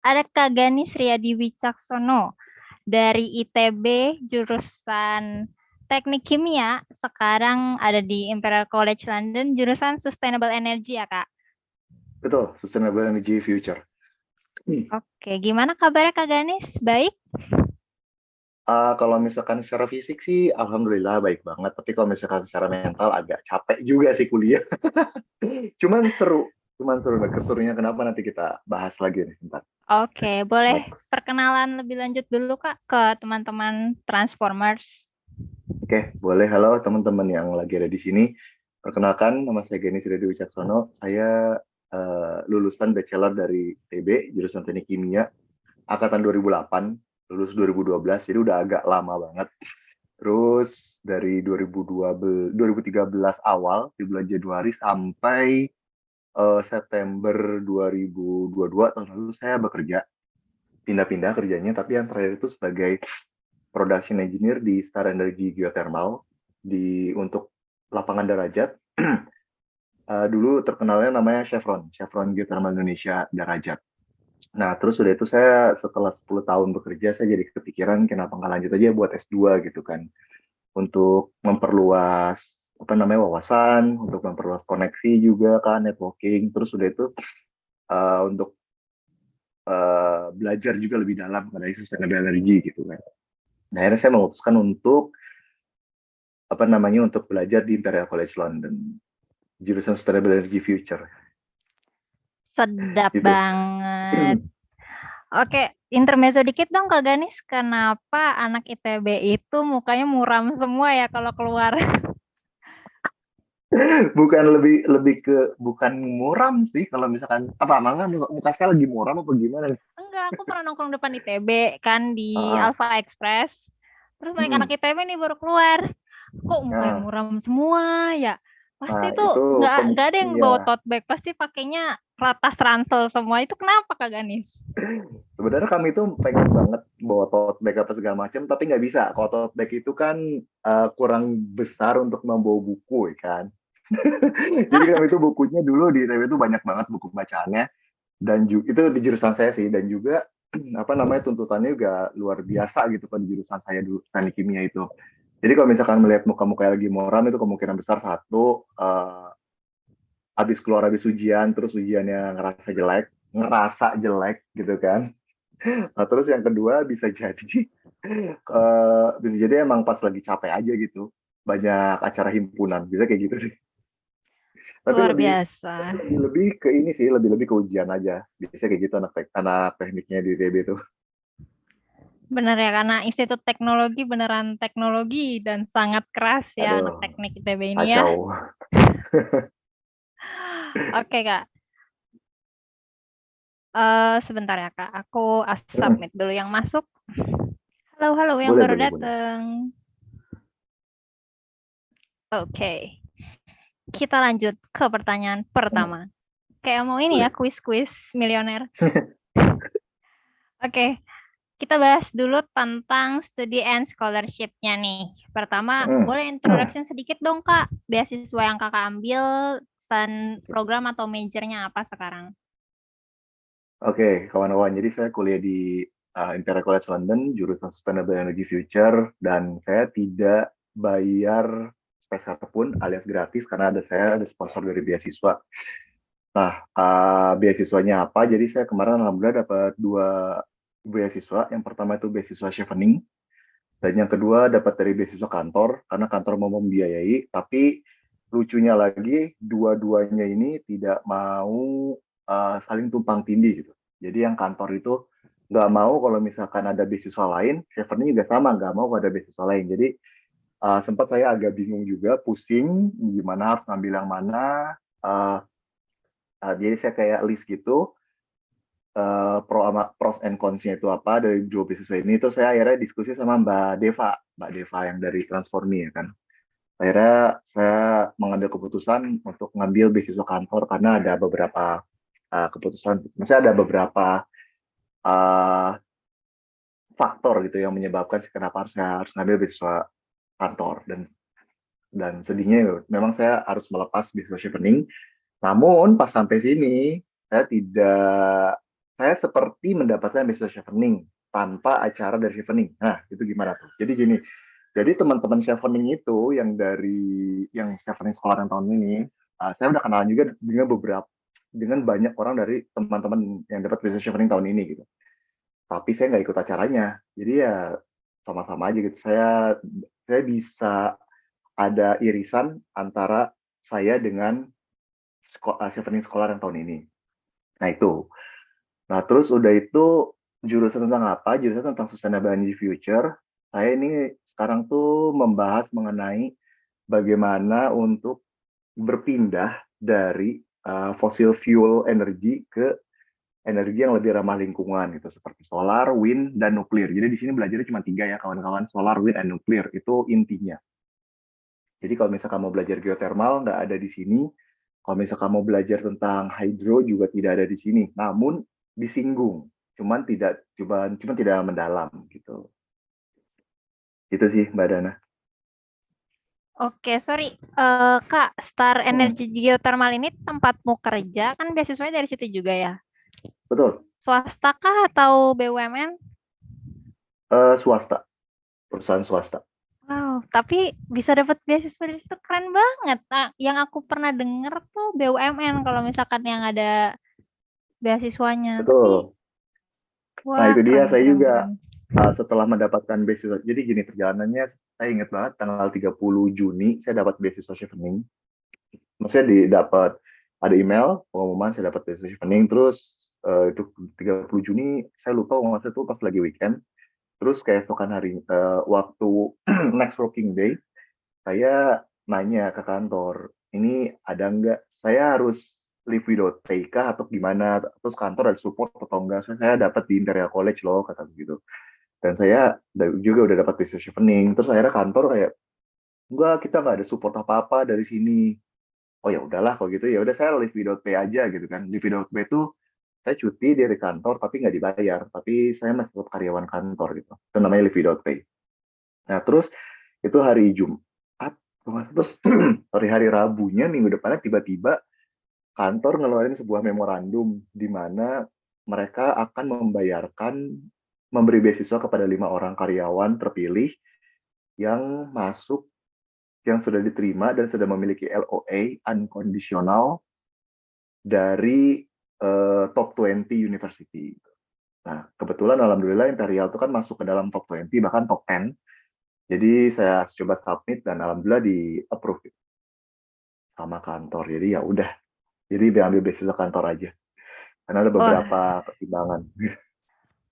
ada Kak Ganis Riyadi Wicaksono dari ITB jurusan Teknik Kimia, sekarang ada di Imperial College London jurusan Sustainable Energy ya Kak. Betul, Sustainable Energy Future. Oke, gimana kabarnya Kak Ganis? Baik? Kalau misalkan secara fisik sih, alhamdulillah baik banget. Tapi kalau misalkan secara mental agak capek juga sih kuliah. Cuman seru, Nah, keserunya kenapa nanti kita bahas lagi nih, bentar. Oke, boleh Next. perkenalan lebih lanjut dulu Kak ke teman-teman Transformers. Oke, boleh. Halo teman-teman yang lagi ada di sini. Perkenalkan, nama saya Geni Siredi Wicaksono. Saya lulusan bachelor dari ITB, jurusan Teknik Kimia, angkatan 2008, lulus 2012, jadi udah agak lama banget. Terus dari 2013 awal, di bulan Januari sampai September 2022 tahun lalu saya bekerja, pindah-pindah kerjanya, tapi yang terakhir itu sebagai production engineer di Star Energy Geothermal untuk lapangan derajat. Dulu terkenalnya namanya Chevron Geothermal Indonesia Derajat. Nah, terus udah itu saya setelah 10 tahun bekerja, saya jadi kepikiran kenapa nggak lanjut aja buat S2 gitu kan. Untuk memperluas wawasan, untuk memperluas koneksi juga kan, networking. Terus udah itu untuk belajar juga lebih dalam mengenai sustainable energy gitu kan. Nah, akhirnya saya memutuskan untuk untuk belajar di Imperial College London, jurusan Sustainable Energy Future Sedap gitu. banget. Oke, intermezzo dikit dong Kak Ganis, kenapa anak ITB itu mukanya muram semua ya kalau keluar? Bukan lebih lebih ke bukan muram sih, kalau misalkan apa mangga muka saya lagi muram apa gimana nih? Enggak, aku pernah nongkrong depan ITB kan di Ah, Alpha Express. Terus banyak anak hmm. ITB nih baru keluar. Kok mukanya Nah, muram semua ya? nah Pasti tuh itu nggak ada yang iya. bawa tote bag, pasti pakainya ratas ransel semua. Itu kenapa Kak Ganis? Sebenarnya kami itu pengen banget bawa tote bag apa segala macam, tapi nggak bisa. Kalau tote bag itu kan kurang besar untuk membawa buku, ya kan. Jadi kami itu bukunya dulu di ITB itu banyak banget buku bacaannya, dan juga itu di jurusan saya sih, dan juga tuntutannya juga luar biasa gitu kan di jurusan saya dulu, teknik kimia itu. Jadi kalau misalkan melihat muka-muka yang lagi moram itu kemungkinan besar satu, habis ujian terus ujiannya ngerasa jelek gitu kan. Nah, terus yang kedua bisa jadi emang pas lagi capek aja gitu, banyak acara himpunan, bisa kayak gitu sih. Tapi Luar lebih biasa. lebih lebih ke ini sih, lebih ke ujian aja. Biasanya kayak gitu anak tekniknya di ITB itu. Bener ya, karena Institut Teknologi beneran teknologi dan sangat keras ya anak Aduh, teknik ITB ini ya. kacau. Oke Kak, sebentar ya Kak, aku Hmm, submit dulu yang masuk. Halo, halo yang boleh baru boleh boleh. datang. Oke, kita lanjut ke pertanyaan Hmm, pertama. Kayak mau ini ya, boleh. kuis-kuis milioner. Oke, kita bahas dulu tentang studi and scholarship-nya nih. Pertama, Hmm. boleh introduction sedikit dong Kak, beasiswa yang Kakak ambil, program atau majornya apa sekarang? Oke, kawan-kawan. Jadi saya kuliah di Imperial College London, jurusan Sustainable Energy Future, dan saya tidak bayar sepeser pun alias gratis karena saya ada sponsor dari beasiswa. Nah, beasiswanya apa? Jadi saya kemarin alhamdulillah dapat dua beasiswa. Yang pertama itu beasiswa Chevening, dan yang kedua dapat dari beasiswa kantor, karena kantor mau membiayai, tapi lucunya lagi, dua-duanya ini tidak mau saling tumpang tindih gitu. Jadi yang kantor itu nggak mau kalau misalkan ada beasiswa lain, Chevening juga sama, nggak mau kalau ada beasiswa lain. Jadi sempat saya agak bingung juga, pusing, gimana harus ngambil yang mana. Uh, jadi saya kayak list gitu, pros and cons-nya itu apa dari dua beasiswa ini. Itu saya akhirnya diskusi sama Mbak Deva yang dari Transformi ya kan. Akhirnya saya mengambil keputusan untuk ngambil beasiswa kantor karena ada beberapa keputusan, maksudnya ada beberapa uh, faktor gitu yang menyebabkan kenapa saya harus ngambil beasiswa kantor, dan sedihnya memang saya harus melepas beasiswa chevening. Namun pas sampai sini saya tidak saya seperti mendapatkan beasiswa chevening tanpa acara dari chevening. Nah, itu gimana tuh? Jadi gini, jadi teman-teman chevening itu yang chevening sekolah yang tahun ini, saya udah kenalan juga dengan banyak orang dari teman-teman yang dapat beasiswa chevening tahun ini gitu. Tapi saya nggak ikut acaranya. Jadi ya sama-sama aja gitu. Saya bisa ada irisan antara saya dengan chevening sekolah yang tahun ini. Nah itu. Nah, terus udah itu jurusan tentang apa? Jurusan tentang Sustainable Energy Future. Saya ini sekarang tuh membahas mengenai bagaimana untuk berpindah dari fossil fuel energy ke energi yang lebih ramah lingkungan gitu, seperti solar, wind, dan nuklir. Jadi di sini belajarnya cuma tiga ya kawan-kawan, solar, wind, dan nuklir. Itu intinya. Jadi kalau misalkan mau belajar geothermal, nggak ada di sini. Kalau misalkan mau belajar tentang hydro juga tidak ada di sini. Namun disinggung, cuman tidak mendalam gitu. Itu sih Mbak Dana. Oke, sorry. Kak, Star Hmm, Energy Geothermal ini tempatmu kerja, kan beasiswanya dari situ juga ya? betul. Swasta kah atau BUMN? Swasta, perusahaan swasta. Wow, tapi bisa dapat beasiswa dari situ keren banget. Nah, yang aku pernah denger tuh BUMN kalau misalkan yang ada beasiswanya. Tapi, Betul. Nah wah itu dia keren, saya keren, juga keren. setelah mendapatkan beasiswa. Jadi gini perjalanannya, saya ingat banget tanggal 30 Juni saya dapat beasiswa chevening. Maksudnya dapat ada email pengumuman saya dapat beasiswa chevening. Terus itu 30 Juni saya lupa kalau nggak salah itu pas lagi weekend. Terus keesokan hari waktu next working day, saya nanya ke kantor, ini ada nggak? Saya harus leave without pay kah atau gimana? Terus kantor ada support atau enggak? Saya dapat di Imperial College loh, kata begitu. Dan saya juga udah dapat business chevening. Terus akhirnya kantor kayak, enggak, kita nggak ada support apa-apa dari sini. Oh ya udahlah kalau gitu ya udah saya leave without pay aja gitu kan. Leave without pay itu saya cuti dari kantor tapi nggak dibayar, tapi saya masih tetap karyawan kantor gitu. Itu namanya leave without pay. Nah, terus itu hari Jumat, terus hari Rabunya minggu depannya tiba-tiba kantor ngeluarin sebuah memorandum di mana mereka akan memberi beasiswa kepada 5 orang karyawan terpilih yang masuk, yang sudah diterima dan sudah memiliki LOA unconditional dari top 20 university. Nah, kebetulan alhamdulillah Imperial itu kan masuk ke dalam top 20, bahkan top 10. Jadi saya coba submit dan alhamdulillah di approve sama kantor. Jadi ya udah. Jadi diambil beasiswa kantor aja. Karena ada Wah, beberapa pertimbangan.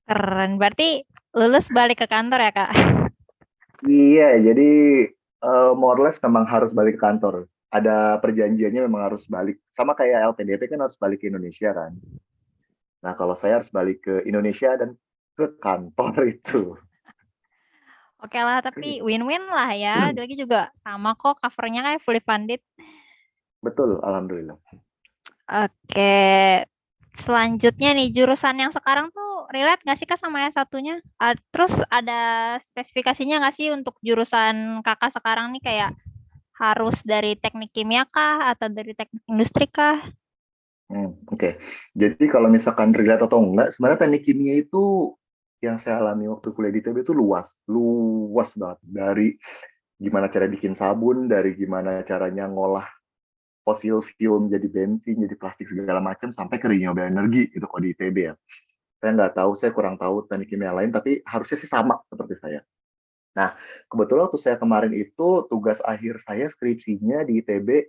keren. Berarti lulus balik ke kantor ya, Kak? Iya, jadi more or less memang harus balik ke kantor. Ada perjanjiannya memang harus balik. Sama kayak LPDP kan harus balik ke Indonesia kan. Nah, kalau saya harus balik ke Indonesia dan ke kantor itu. Oke lah, tapi win-win lah ya. Lagi juga sama kok, covernya kayak fully funded. Betul, alhamdulillah. Oke, selanjutnya nih, jurusan yang sekarang tuh relate nggak sih Kak sama yang satunya? Terus ada spesifikasinya nggak sih untuk jurusan kakak sekarang nih kayak harus dari teknik kimia kah atau dari teknik industri kah? Oke. Jadi kalau misalkan relate atau enggak, sebenarnya teknik kimia itu yang saya alami waktu kuliah di ITB itu luas, luas banget. Dari gimana cara bikin sabun, dari gimana caranya ngolah fosil fuel menjadi bensin, jadi plastik segala macam, sampai ke renewable energy itu kalau di ITB ya. Saya nggak tahu, saya kurang tahu teknik kimia lain, tapi harusnya sih sama seperti saya. Nah, kebetulan waktu saya kemarin itu tugas akhir saya skripsinya di ITB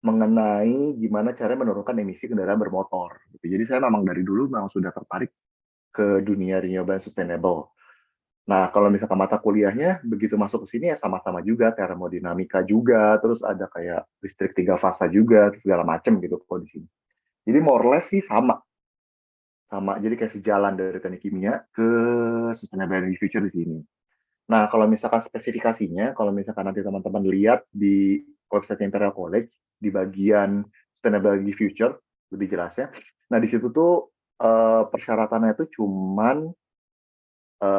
mengenai gimana cara menurunkan emisi kendaraan bermotor. Gitu. Jadi saya memang dari dulu memang sudah tertarik ke dunia renewable and sustainable. Nah, kalau misalkan mata kuliahnya begitu masuk ke sini ya sama-sama juga, termodinamika juga, terus ada kayak listrik tiga fasa juga, segala macam gitu kalau di sini. Jadi more or less sih sama, sama. Jadi kayak sejalan dari teknik kimia ke sustainable energy future di sini. Nah, kalau misalkan spesifikasinya, kalau misalkan nanti teman-teman lihat di website Imperial College, di bagian Sustainable Energy Future, lebih jelasnya. Nah, di situ tuh persyaratannya itu cuman,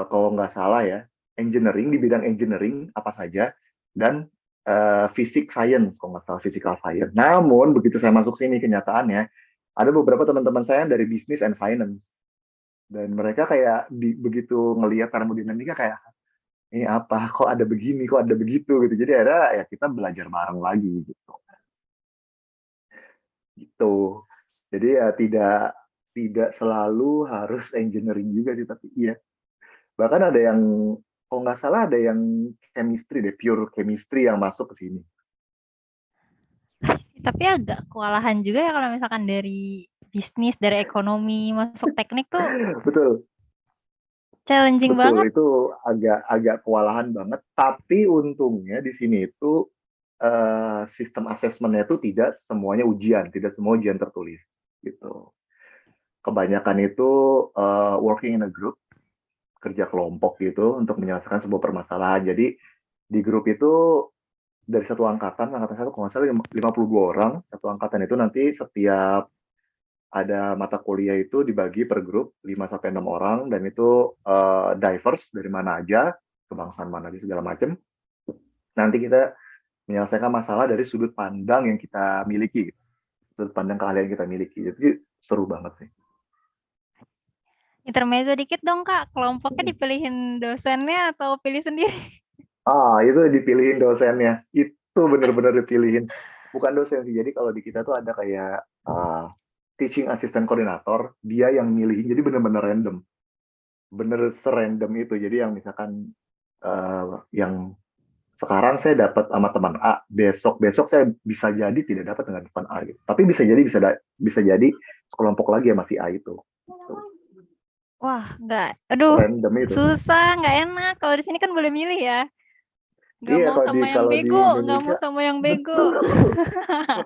kalau nggak salah ya, engineering, di bidang engineering apa saja, dan fisik science, kalau nggak salah physical science. Namun, begitu saya masuk sini kenyataannya, ada beberapa teman-teman saya yang dari business and finance. Dan mereka kayak begitu ngelihat termodinamika kayak ini apa, kok ada begini, kok ada begitu gitu. Jadi ada ya kita belajar bareng lagi gitu. Gitu. Jadi ya tidak tidak selalu harus engineering juga sih, tapi iya. Bahkan ada yang, kalau nggak salah ada yang chemistry deh, pure chemistry yang masuk ke sini. Tapi agak kewalahan juga ya kalau misalkan dari bisnis, dari ekonomi masuk teknik tuh Betul, challenging betul. banget. Itu agak agak kewalahan banget. Tapi untungnya di sini itu sistem asesmennya itu tidak semuanya ujian, tidak semua ujian tertulis gitu. Kebanyakan itu working in a group, kerja kelompok gitu untuk menyelesaikan sebuah permasalahan. Jadi di grup itu dari satu angkatan, angkatan satu kalau nggak salah 52 orang, satu angkatan itu nanti setiap ada mata kuliah itu dibagi per grup 5 sampai 6 orang dan itu diverse dari mana aja, kebangsaan mana aja segala macam. Nanti kita menyelesaikan masalah dari sudut pandang yang kita miliki, sudut pandang keahlian kita miliki. Jadi seru banget sih. Intermezzo dikit dong Kak, kelompoknya dipilihin dosennya atau pilih sendiri? Itu dipilihin dosennya. Itu bener-bener dipilihin. Bukan dosen sih. Jadi kalau di kita tuh ada kayak teaching assistant koordinator, dia yang milihin. Jadi bener-bener random. Bener serandom itu. Jadi yang misalkan yang sekarang saya dapat sama teman A, besok saya bisa jadi tidak dapat dengan teman A gitu. Tapi bisa jadi sekelompok lagi ya masih A itu. Gitu. Wah, nggak, aduh, Random itu. susah, nggak enak. Kalau di sini kan boleh milih ya. Nggak Iya mau sama yang kalau di bego, nggak mau Indonesia sama yang bego. betul.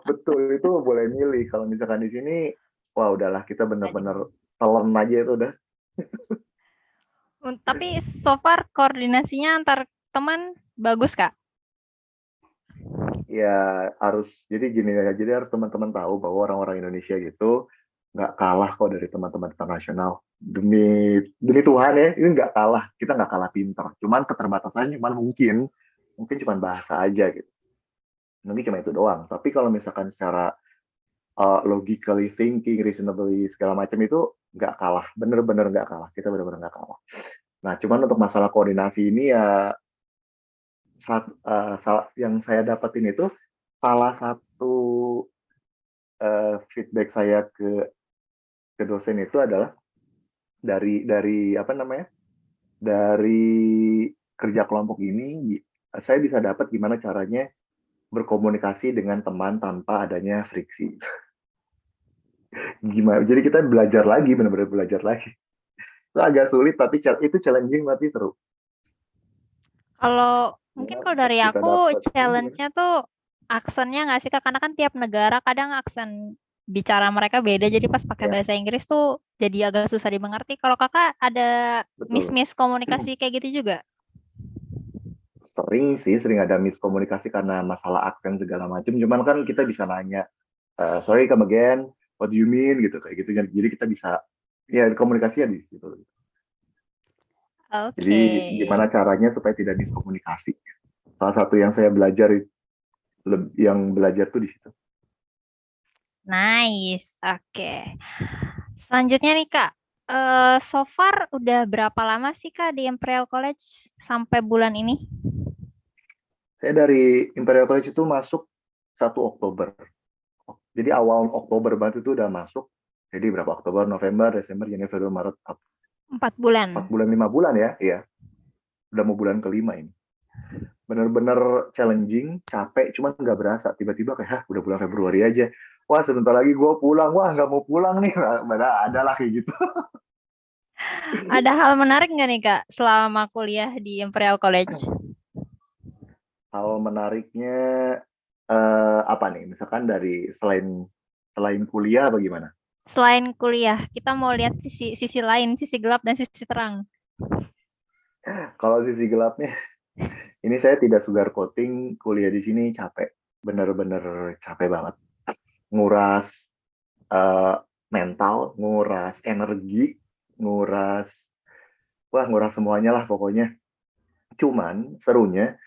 Betul, itu boleh milih. Kalau misalkan di sini, wah udahlah kita bener-bener telan aja itu udah. Tapi so far koordinasinya antar teman bagus Kak. Ya harus, jadi gini ya, jadi harus teman-teman tahu bahwa orang-orang Indonesia gitu nggak kalah kok dari teman-teman internasional. Demi Tuhan ya, ini nggak kalah. Kita nggak kalah pinter. Cuman keterbatasannya mungkin cuman bahasa aja gitu. Mungkin cuma itu doang. Tapi kalau misalkan secara logically thinking, reasonably segala macam itu nggak kalah, bener-bener nggak kalah. Kita bener-bener nggak kalah. Nah, cuman untuk masalah koordinasi ini ya yang saya dapetin itu salah satu feedback saya ke dosen itu adalah dari apa namanya dari kerja kelompok ini saya bisa dapat gimana caranya berkomunikasi dengan teman tanpa adanya friksi. Gimana? Jadi kita belajar lagi, benar-benar belajar lagi. Itu agak sulit tapi itu challenging tapi seru. Kalau mungkin Ya, kalau dari kita aku dapat challenge-nya tuh aksennya nggak sih Kak? Karena kan tiap negara kadang aksen bicara mereka beda, jadi pas pakai ya bahasa Inggris tuh jadi agak susah dimengerti. Kalau Kakak ada betul. miss-miss komunikasi kayak gitu juga? Sering ada miskomunikasi karena masalah aksen segala macam. Cuman kan kita bisa nanya, sorry come again, what do you mean gitu kayak gitu. Jadi kita bisa ya komunikasinya di situ. Jadi Oke, gimana caranya supaya tidak miskomunikasi. Salah satu yang saya belajar tuh di situ. nice. Oke. Selanjutnya nih Kak, so far udah berapa lama sih Kak di Imperial College sampai bulan ini? Saya dari Imperial College itu masuk 1 Oktober. Jadi awal Oktober banget itu udah masuk. Jadi berapa Oktober, November, Desember, Januari, Februari, Maret, 4 bulan. 4 bulan, 5 bulan ya. Iya, udah mau bulan kelima ini. Bener-bener challenging, capek, cuman nggak berasa. Tiba-tiba kayak, udah bulan Februari aja. Wah, sebentar lagi gue pulang. Wah, nggak mau pulang nih. Ada lah kayak gitu. Ada hal menarik nggak nih Kak selama kuliah di Imperial College? Hal menariknya apa nih? Misalkan dari selain kuliah bagaimana? Selain kuliah, kita mau lihat sisi sisi lain, sisi gelap dan sisi terang. Kalau sisi gelapnya, ini saya tidak sugar coating, kuliah di sini capek. Bener-bener capek banget. Nguras eh, mental, nguras energi, nguras, nguras semuanya lah pokoknya. Cuman serunya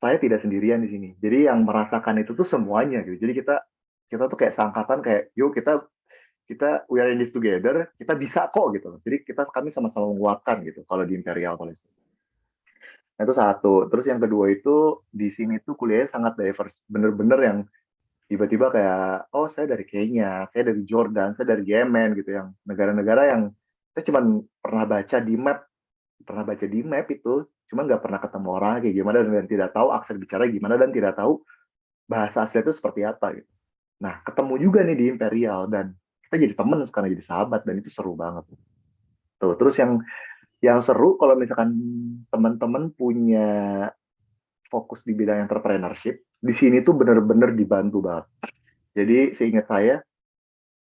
saya tidak sendirian di sini. Jadi yang merasakan itu tuh semuanya gitu. Jadi kita kita tuh kayak seangkatan kayak yuk kita we are in this together, kita bisa kok gitu. Jadi kami sama-sama menguatkan gitu kalau di Imperial College. Nah, itu satu. Terus yang kedua itu di sini tuh kuliahnya sangat diverse. Bener-bener yang tiba-tiba kayak, oh saya dari Kenya, saya dari Jordan, saya dari Yemen gitu, yang negara-negara yang saya cuma pernah baca di map itu, cuma nggak pernah ketemu orang kayak gimana, dan tidak tahu aksen bicara gimana, dan tidak tahu bahasa asli itu seperti apa gitu. Nah, ketemu juga nih di Imperial, dan kita jadi temen sekarang, jadi sahabat, dan itu seru banget. Tuh, terus yang seru kalau misalkan teman-teman punya fokus di bidang entrepreneurship, di sini tuh bener-bener dibantu banget. Jadi seingat saya,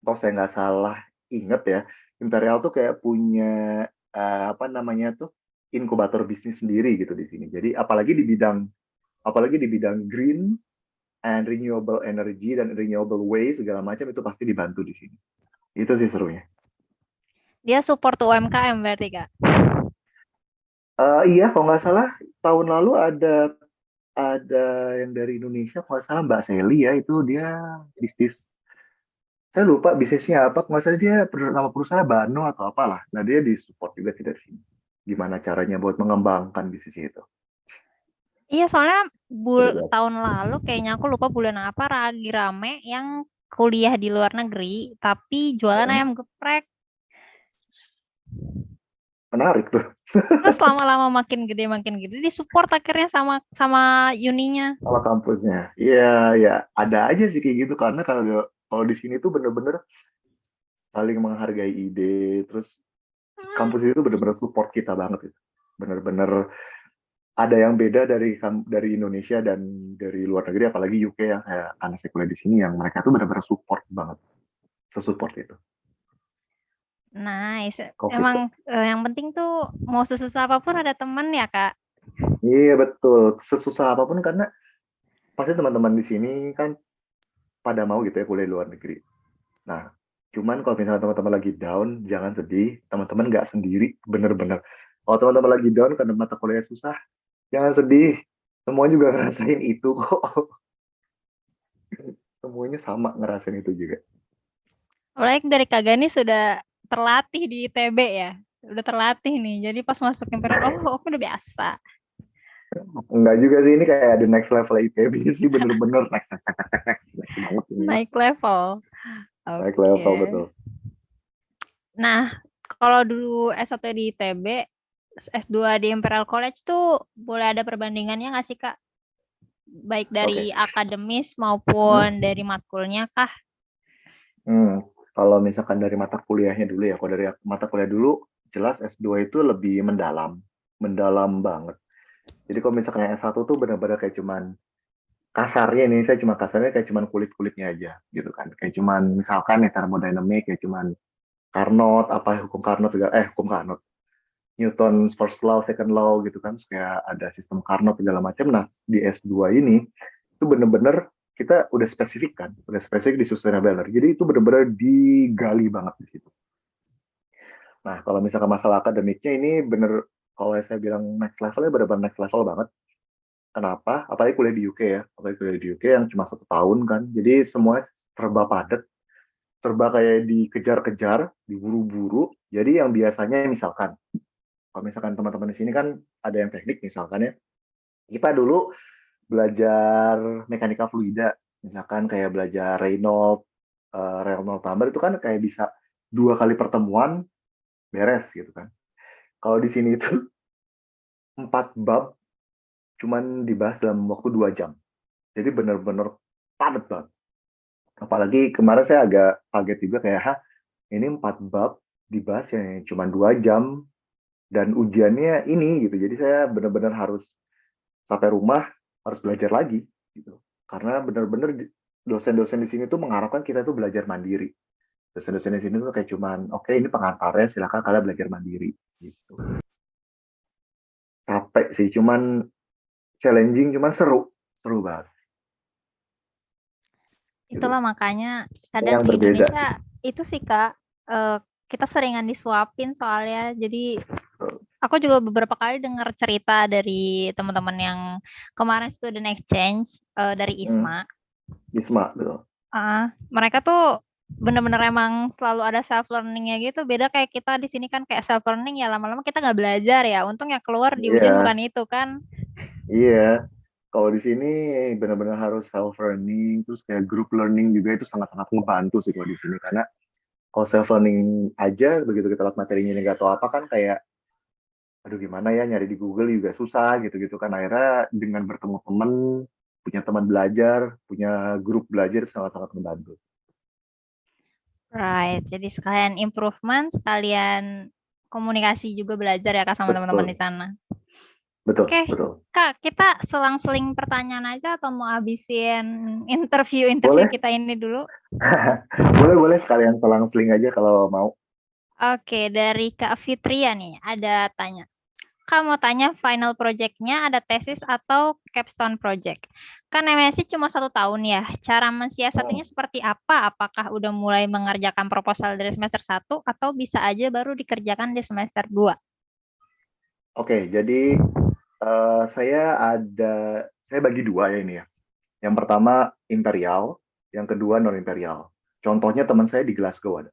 kalau saya nggak salah inget ya, Imperial tuh kayak punya apa namanya tuh, inkubator bisnis sendiri gitu di sini. Jadi apalagi di bidang green and renewable energy dan renewable waste segala macam, itu pasti dibantu di sini. Itu sih serunya. Dia support UMKM berarti, Kak? Iya, kalau nggak salah tahun lalu ada yang dari Indonesia, kalau nggak salah Mbak Sally ya, itu dia bisnis, saya lupa bisnisnya apa, kalau nggak salah dia nama perusahaan Bano atau apalah. Nah, dia disupport juga sih dari sini. Gimana caranya buat mengembangkan bisnis itu. Iya, soalnya Seru. tahun lalu kayaknya aku lupa bulan apa lagi rame yang kuliah di luar negeri tapi jualan Hmm, ayam geprek. menarik tuh. Terus lama-lama makin gede disupport akhirnya sama sama uninya. Sama kampusnya. Iya, ya ada aja sih kayak gitu, karena kalau kalau di sini tuh bener-bener saling menghargai ide, terus kampus itu bener-bener support kita banget itu. Bener-bener ada yang beda dari Indonesia dan dari luar negeri, apalagi UK yang karena saya kuliah di sini, yang mereka tuh bener-bener support banget, sesupport itu. Nice. Covid. Emang yang penting tuh mau sesusah apapun ada teman ya, Kak. Iya betul, sesusah apapun, karena pasti teman-teman di sini kan pada mau gitu ya kuliah di luar negeri. Nah, cuman kalau misalnya teman-teman lagi down, jangan sedih, teman-teman nggak sendiri, bener-bener. Kalau teman-teman lagi down karena mata kuliah susah, jangan sedih. Semua juga ngerasain itu kok. Semuanya sama ngerasain itu juga. Apalagi dari Kak Gani sudah terlatih di ITB ya. Udah terlatih nih. Jadi pas masuk Imperial, oh aku udah biasa. Enggak juga sih, ini kayak the next level IPB sih, bener-bener next banget ini. Naik level. Naik Oke. level, betul. Nah, kalau dulu S1 di ITB, S2 di Imperial College tuh boleh ada perbandingannya nggak sih, Kak? Baik dari Oke. akademis maupun dari matkulnya kah? Kalau misalkan dari mata kuliahnya dulu ya, kalau dari mata kuliah dulu, jelas S2 itu lebih mendalam banget. Jadi kalau misalkan yang S1 tuh benar-benar kayak cuman kasarnya nih, saya cuma kasarnya kayak cuman kulit-kulitnya aja gitu kan. Kayak cuman misalkan ya thermodynamic, kayak cuman Carnot, apa hukum Carnot segala, hukum Carnot. Newton's first law, second law gitu kan, kayak ada sistem Carnot segala macam. Nah, di S2 ini itu bener-bener kita udah spesifik di sustainable energy. Jadi itu bener-bener digali banget di situ. Nah, kalau misalkan masalah akademiknya ini bener, kalau saya bilang next levelnya bener-bener next level banget. Kenapa? Apalagi kuliah di UK ya, apalagi kuliah di UK yang cuma 1 tahun kan. Jadi semua serba padat, serba kayak dikejar-kejar, diburu-buru. Jadi yang biasanya misalkan, kalau misalkan teman-teman di sini kan ada yang teknik misalkan ya, kita dulu belajar mekanika fluida, misalkan kayak belajar Reynolds number, itu kan kayak bisa 2 kali pertemuan beres gitu kan. Kalau di sini itu 4 bab cuman dibahas dalam waktu 2 jam. Jadi benar-benar padat banget. Apalagi kemarin saya agak kaget juga kayak, ini 4 bab dibahas yang cuma 2 jam, dan ujiannya ini gitu. Jadi saya benar-benar harus sampai rumah harus belajar lagi gitu. Karena benar-benar dosen-dosen di sini tuh mengharapkan kita tuh belajar mandiri. Dosen-dosen di sini tuh kayak cuman, oke, ini pengantarnya, silakan kalian belajar mandiri gitu. Capek sih, cuman challenging, cuman seru banget. Itulah Gitu. makanya kadang Yang di berbeda. Indonesia itu sih, Kak, kita seringan disuapin soalnya. Jadi aku juga beberapa kali dengar cerita dari teman-teman yang kemarin student exchange dari ISMA. Isma, betul. Mereka tuh bener-bener emang selalu ada self learningnya gitu. Beda kayak kita di sini kan kayak self learning ya lama-lama kita nggak belajar ya. Untung yang keluar di ujian Iya, bukan itu kan. iya. Kalau di sini benar-benar harus self learning, terus kayak group learning juga itu sangat-sangat membantu sih kalau di sini karena kalau self learning aja begitu kita lihat materinya ini nggak tahu apa kan kayak aduh gimana ya nyari di Google juga susah gitu-gitu kan akhirnya dengan bertemu teman punya teman belajar punya grup belajar sangat-sangat membantu. Right. Jadi sekalian improvement, sekalian komunikasi juga belajar ya Kak sama teman-teman di Betul, sana. betul, Oke, betul. Kak, kita selang-seling pertanyaan aja atau mau habisin interview Boleh, kita ini dulu? boleh, boleh sekalian selang-seling aja kalau mau. Oke, dari Kak Fitria nih, ada tanya. Kak mau tanya final project-nya ada tesis atau capstone project? Kan MSc cuma 1 tahun ya, cara Hmm. mensiasatinya seperti apa? Apakah udah mulai mengerjakan proposal dari semester 1 atau bisa aja baru dikerjakan di semester 2? Oke, jadi saya saya bagi dua ya ini ya. Yang pertama imperial, yang kedua non imperial. Contohnya teman saya di Glasgow ada.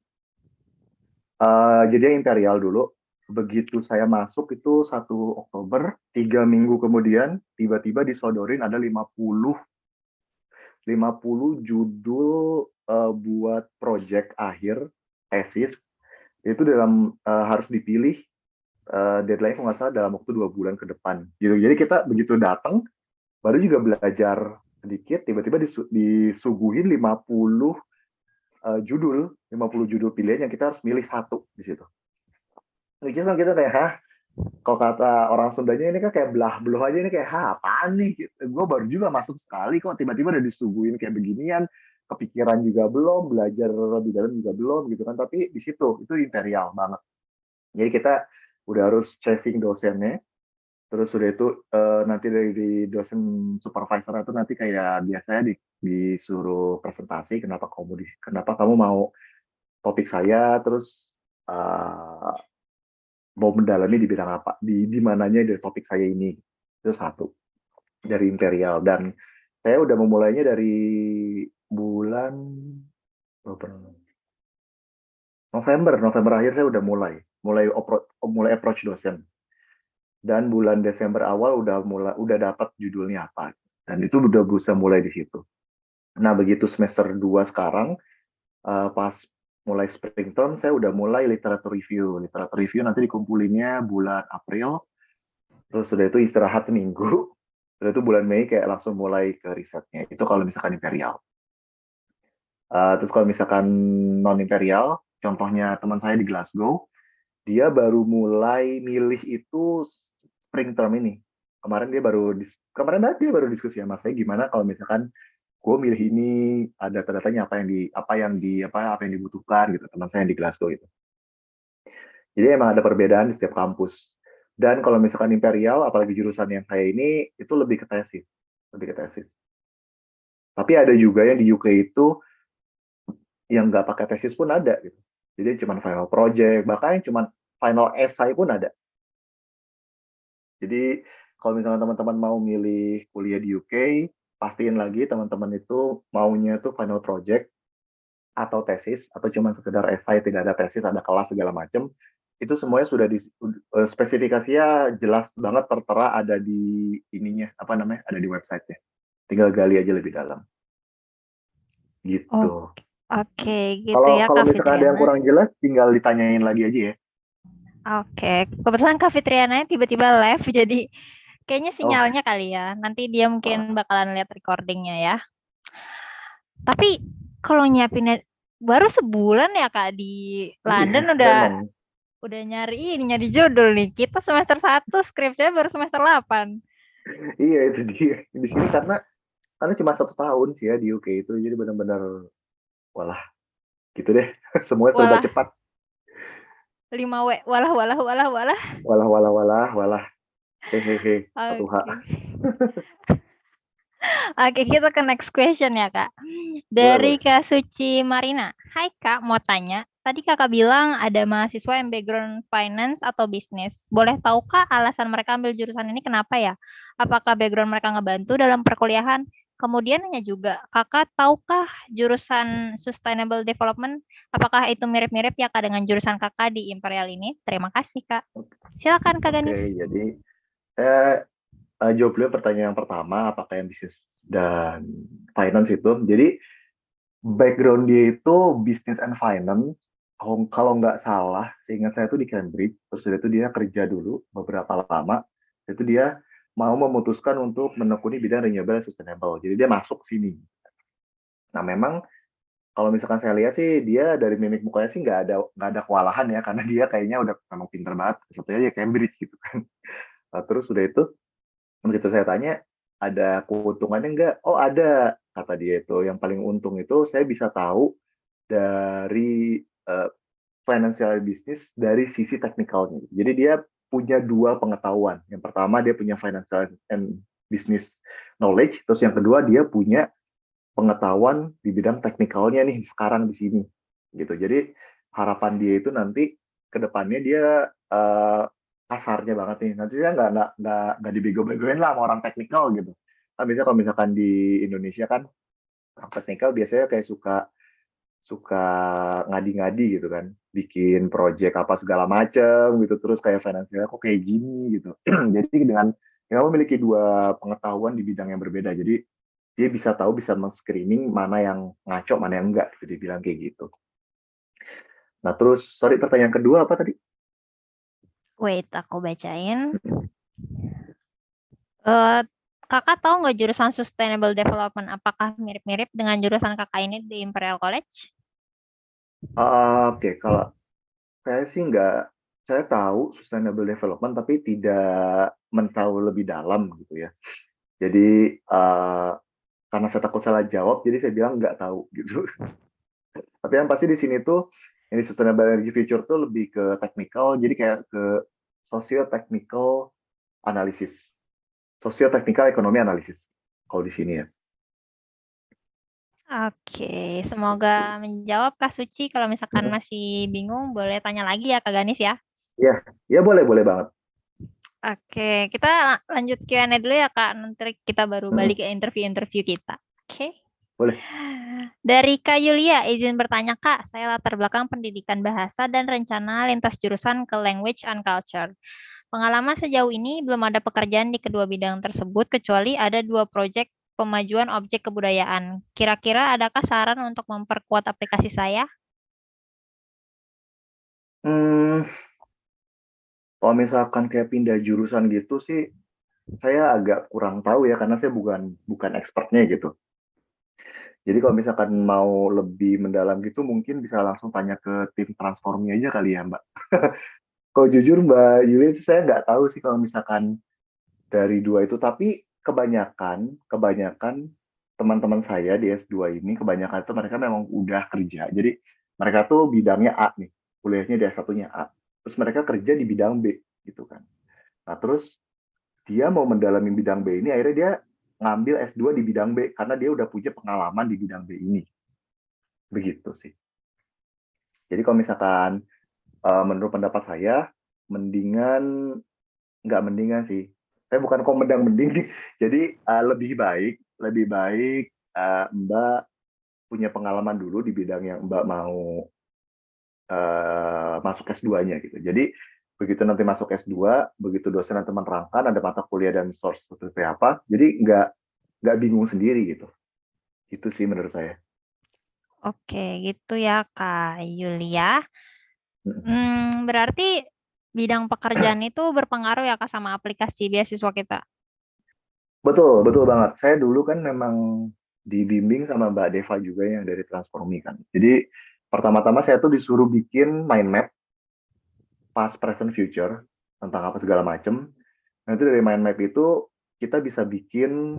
Jadi imperial dulu. Begitu saya masuk itu 1 Oktober, 3 minggu kemudian tiba-tiba disodorin ada 50 judul buat project akhir tesis itu harus dipilih deadline kalau nggak salah dalam waktu 2 bulan ke depan. Gitu. Jadi kita begitu datang baru juga belajar sedikit tiba-tiba disuguhin 50 judul pilihan yang kita harus milih satu di situ. Jadi kita kayak hah kalau kata orang Sundanya ini kan kayak belah belah aja ini kayak apaan nih gitu. Gue baru juga masuk sekali kok tiba-tiba udah disuguhin kayak beginian kepikiran juga belum belajar lebih dalam juga belum gitu kan tapi di situ itu imperial banget jadi kita udah harus chasing dosennya terus udah itu nanti dari dosen supervisor itu nanti kayak biasanya disuruh presentasi kenapa kamu mau topik saya terus uh, mau mendalami di bidang apa di mananya dari topik saya ini itu satu dari imperial dan saya udah memulainya dari bulan November November akhir saya udah mulai approach dosen dan bulan Desember awal udah dapat judulnya apa dan itu udah bisa mulai di situ. Nah begitu semester 2 sekarang pas mulai spring term saya udah mulai literatur review nanti dikumpulinnya bulan April terus sudah itu istirahat seminggu sudah itu bulan Mei kayak langsung mulai ke risetnya itu kalau misalkan imperial. Terus kalau misalkan non imperial contohnya teman saya di Glasgow dia baru mulai milih itu spring term ini kemarin banget dia baru diskusi sama saya gimana kalau misalkan gue milih ini ada tanda-tanya apa yang dibutuhkan gitu teman saya yang di Glasgow itu. Jadi emang ada perbedaan di setiap kampus. Dan kalau misalkan Imperial, apalagi jurusan yang saya ini, itu lebih ke tesis. Lebih ke tesis. Tapi ada juga yang di UK itu yang nggak pakai tesis pun ada. Gitu. Jadi cuma final project, bahkan yang cuma final essay pun ada. Jadi kalau misalnya teman-teman mau milih kuliah di UK, pastiin lagi teman-teman itu maunya tuh final project atau tesis, atau cuma sekedar essay, tidak ada tesis, ada kelas segala macam. Itu semuanya sudah spesifikasinya jelas banget tertera ada di ininya apa namanya ada di websitenya tinggal gali aja lebih dalam Oh, gitu oke, gitu kalau ya kalau Kak misalkan ada yang Fitriana. kurang jelas tinggal ditanyain lagi aja ya. Oke, kebetulan Kak Fitriana tiba-tiba live, jadi kayaknya Oh sinyalnya kali ya. Nanti dia mungkin uh, bakalan lihat recordingnya ya. Tapi kalau nyiapinnya baru sebulan ya Kak di iya London udah memang nyari ini, nyari judul nih. Kita semester 1, skripsinya baru semester 8. iya itu dia di sini karena cuma 1 tahun sih ya di UK itu jadi benar-benar walah gitu deh semuanya serba Walah, cepat 5W. Walah, walah, walah, walah. walah walah walah walah hehehe satu H. Oke. Oke, kita ke next question ya, Kak. Boleh Dari boleh. Kak Suci Marina. Hai Kak, mau tanya. Tadi Kakak bilang ada mahasiswa yang background finance atau bisnis. Boleh tahu Kak alasan mereka ambil jurusan ini kenapa ya? Apakah background mereka ngebantu dalam perkuliahan? Kemudian nanya juga, kakak tahukah jurusan Sustainable Development? Apakah itu mirip-mirip ya kak dengan jurusan kakak di Imperial ini? Terima kasih kak. Silakan kak Oke, Ganis. jadi saya jawab dulu pertanyaan yang pertama, apakah yang bisnis dan finance itu. Jadi background dia itu business and finance. Kalau nggak salah, seingat saya itu di Cambridge. Terus itu dia kerja dulu beberapa lama. Itu dia mau memutuskan untuk menekuni bidang renewable and sustainable. Jadi dia masuk sini. Nah memang kalau misalkan saya lihat sih dia dari mimik mukanya sih nggak ada kewalahan ya karena dia kayaknya udah memang pinter banget. Satunya aja Cambridge gitu kan. Nah, terus udah itu begitu saya tanya ada keuntungannya nggak? Oh ada kata dia itu. Yang paling untung itu saya bisa tahu dari financial business dari sisi teknikalnya. Jadi dia punya dua pengetahuan. Yang pertama dia punya financial and business knowledge, terus yang kedua dia punya pengetahuan di bidang teknikalnya nih sekarang di sini. Gitu. Jadi harapan dia itu nanti ke depannya dia kasarnya banget nih. Nanti dia nggak dibego-begoin lah sama orang teknikal gitu. Kan biasanya kalau misalkan di Indonesia kan orang teknikal biasanya kayak suka suka ngadi-ngadi gitu kan, bikin project apa segala macam gitu, terus kayak finansialnya kok kayak gini gitu. Jadi dengan dia memiliki dua pengetahuan di bidang yang berbeda, jadi dia bisa tahu, bisa men-screening mana yang ngaco, mana yang enggak, gitu dibilang kayak gitu. Nah terus, sorry pertanyaan kedua apa tadi? Wait, aku bacain. Eh, kakak tahu nggak jurusan Sustainable Development? Apakah mirip-mirip dengan jurusan kakak ini di Imperial College? Oke, kalau saya sih nggak, saya tahu sustainable development tapi tidak mentahu lebih dalam gitu ya. Jadi karena saya takut salah jawab, jadi saya bilang nggak tahu gitu. Tapi yang pasti di sini tuh ini sustainable energy future tuh lebih ke technical, jadi kayak ke socio-technical analysis, socio-technical ekonomi analisis kalau di sini ya. Oke, semoga menjawab Kak Suci. Kalau misalkan Hmm. masih bingung, boleh tanya lagi ya Kak Ganis ya. Ya, ya boleh boleh banget. Oke, kita lanjut Q&A dulu ya Kak. Nanti kita baru Hmm, balik ke interview-interview kita. Oke. boleh. Dari Kak Yulia, izin bertanya Kak, saya latar belakang pendidikan bahasa dan rencana lintas jurusan ke Language and Culture. Pengalaman sejauh ini belum ada pekerjaan di kedua bidang tersebut kecuali ada dua proyek pemajuan objek kebudayaan. Kira-kira adakah saran untuk memperkuat aplikasi saya? Hmm, kalau misalkan kayak pindah jurusan gitu sih, saya agak kurang tahu ya karena saya bukan bukan expertnya gitu. Jadi kalau misalkan mau lebih mendalam gitu, mungkin bisa langsung tanya ke tim transformnya aja kali ya, Mbak. Kalau jujur Mbak Yuli, saya nggak tahu sih kalau misalkan dari dua itu, tapi kebanyakan teman-teman saya di S2 ini, kebanyakan itu mereka memang udah kerja. Jadi mereka tuh bidangnya A nih, kuliahnya di S1-nya A. Terus mereka kerja di bidang B gitu kan. Nah terus dia mau mendalami bidang B ini, akhirnya dia ngambil S2 di bidang B karena dia udah punya pengalaman di bidang B ini. Begitu sih. Jadi kalau misalkan menurut pendapat saya, mendingan nggak mendingan sih. Saya bukan komendang mending. Jadi lebih baik Mbak punya pengalaman dulu di bidang yang Mbak mau masuk S2-nya gitu. Jadi begitu nanti masuk S2, begitu dosen nanti menerangkan ada mata kuliah dan source seperti apa, jadi nggak bingung sendiri gitu. Itu sih menurut saya. Oke, gitu ya Kak Yulia. Mm. Berarti bidang pekerjaan itu berpengaruh ya Kak sama aplikasi beasiswa kita. Betul, betul banget. Saya dulu kan memang dibimbing sama Mbak Deva juga yang dari Transformi kan. Jadi pertama-tama saya tuh disuruh bikin mind map past, present, future tentang apa segala macem. Nanti dari mind map itu kita bisa bikin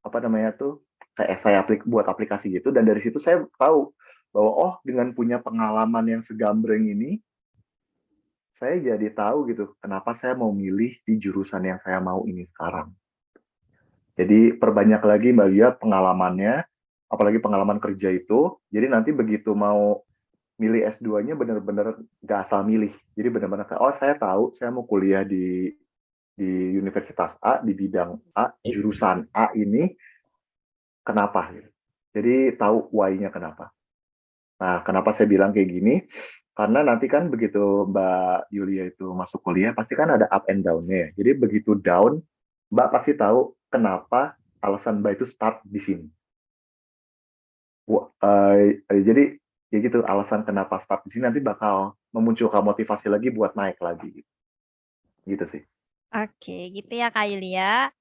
apa namanya tuh kayak essay buat aplikasi gitu. Dan dari situ saya tahu bahwa oh dengan punya pengalaman yang segambreng ini, saya jadi tahu gitu kenapa saya mau milih di jurusan yang saya mau ini sekarang. Jadi perbanyak lagi Mbak Lia pengalamannya, apalagi pengalaman kerja itu. Jadi nanti begitu mau milih S2-nya benar-benar nggak asal milih. Jadi benar-benar kayak, oh saya tahu saya mau kuliah di Universitas A, di bidang A, jurusan A ini. kenapa gitu. Jadi tahu why-nya kenapa. Nah, kenapa saya bilang kayak gini? Karena nanti kan begitu Mbak Yulia itu masuk kuliah, pasti kan ada up and down-nya ya. Jadi begitu down, Mbak pasti tahu kenapa alasan Mbak itu start di sini. Jadi ya gitu, alasan kenapa start di sini nanti bakal memunculkan motivasi lagi buat naik lagi gitu. Gitu sih. Oke, gitu ya Kak Yulia.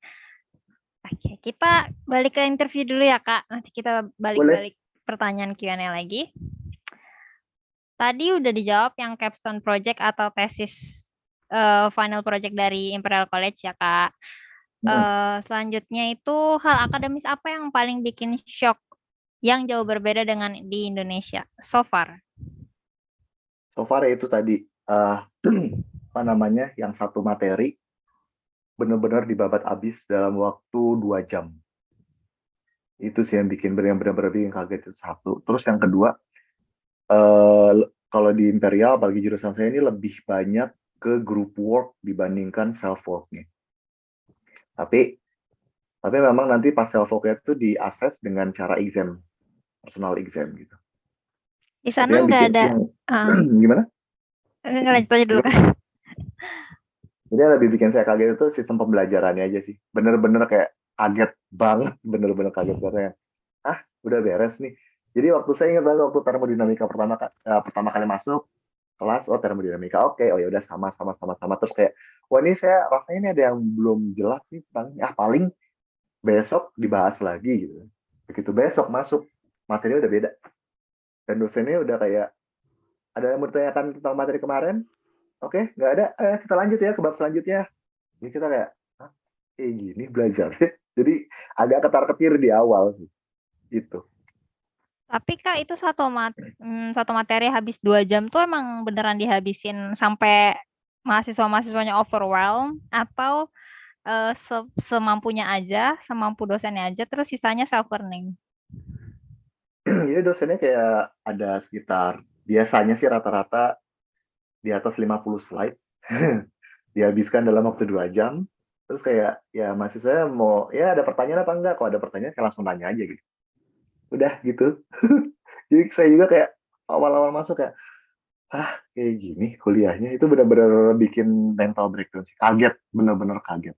Oke, kita balik ke interview dulu ya Kak. Nanti kita Boleh? balik-balik pertanyaan Q&A lagi. Tadi udah dijawab yang capstone project atau tesis final project dari Imperial College ya Kak. Hmm. Selanjutnya itu hal akademis apa yang paling bikin shock yang jauh berbeda dengan di Indonesia so far? So far ya itu tadi, apa namanya, yang satu materi benar-benar dibabat habis dalam waktu 2 jam. Itu sih yang bikin benar-benar bikin kaget itu satu. Terus yang kedua, kalau di Imperial, bagi jurusan saya ini lebih banyak ke group work dibandingkan self worknya. Tapi memang nanti pas self worknya itu di-assess dengan cara exam, personal exam gitu. Di Tapi sana yang nggak bikin ada, yang uh, gimana? lanjut aja dulu Kak. Jadi yang lebih bikin saya kaget itu sistem pembelajarannya aja sih. Bener-bener kayak kaget banget, bener-bener kaget banget. Ah, udah beres nih. Jadi waktu saya ingat banget waktu termodinamika pertama kali masuk kelas, oh termodinamika, oke, oh ya udah sama terus kayak, wah ini saya rasanya ini ada yang belum jelas nih bang. Ah paling besok dibahas lagi gitu. Begitu besok masuk materinya udah beda dan dosennya udah kayak ada yang mau ditanyakan tentang materi kemarin, oke nggak ada, kita lanjut ya ke bab selanjutnya. Jadi kita kayak, hah, kayak gini belajar. Jadi agak ketar-ketir di awal sih, gitu. Tapi Kak itu satu materi habis 2 jam tuh emang beneran dihabisin sampai mahasiswa-mahasiswanya overwhelm atau semampunya aja, semampu dosennya aja, terus sisanya self learning. Jadi dosennya kayak ada sekitar, biasanya sih rata-rata di atas 50 slide dihabiskan dalam waktu 2 jam. Terus kayak ya mahasiswa mau ya ada pertanyaan apa enggak? Kalau ada pertanyaan saya langsung tanya aja gitu. Udah gitu. Jadi saya juga kayak awal-awal masuk kayak kayak gini kuliahnya itu benar-benar bikin mental breakdown sih. Kaget, benar-benar kaget.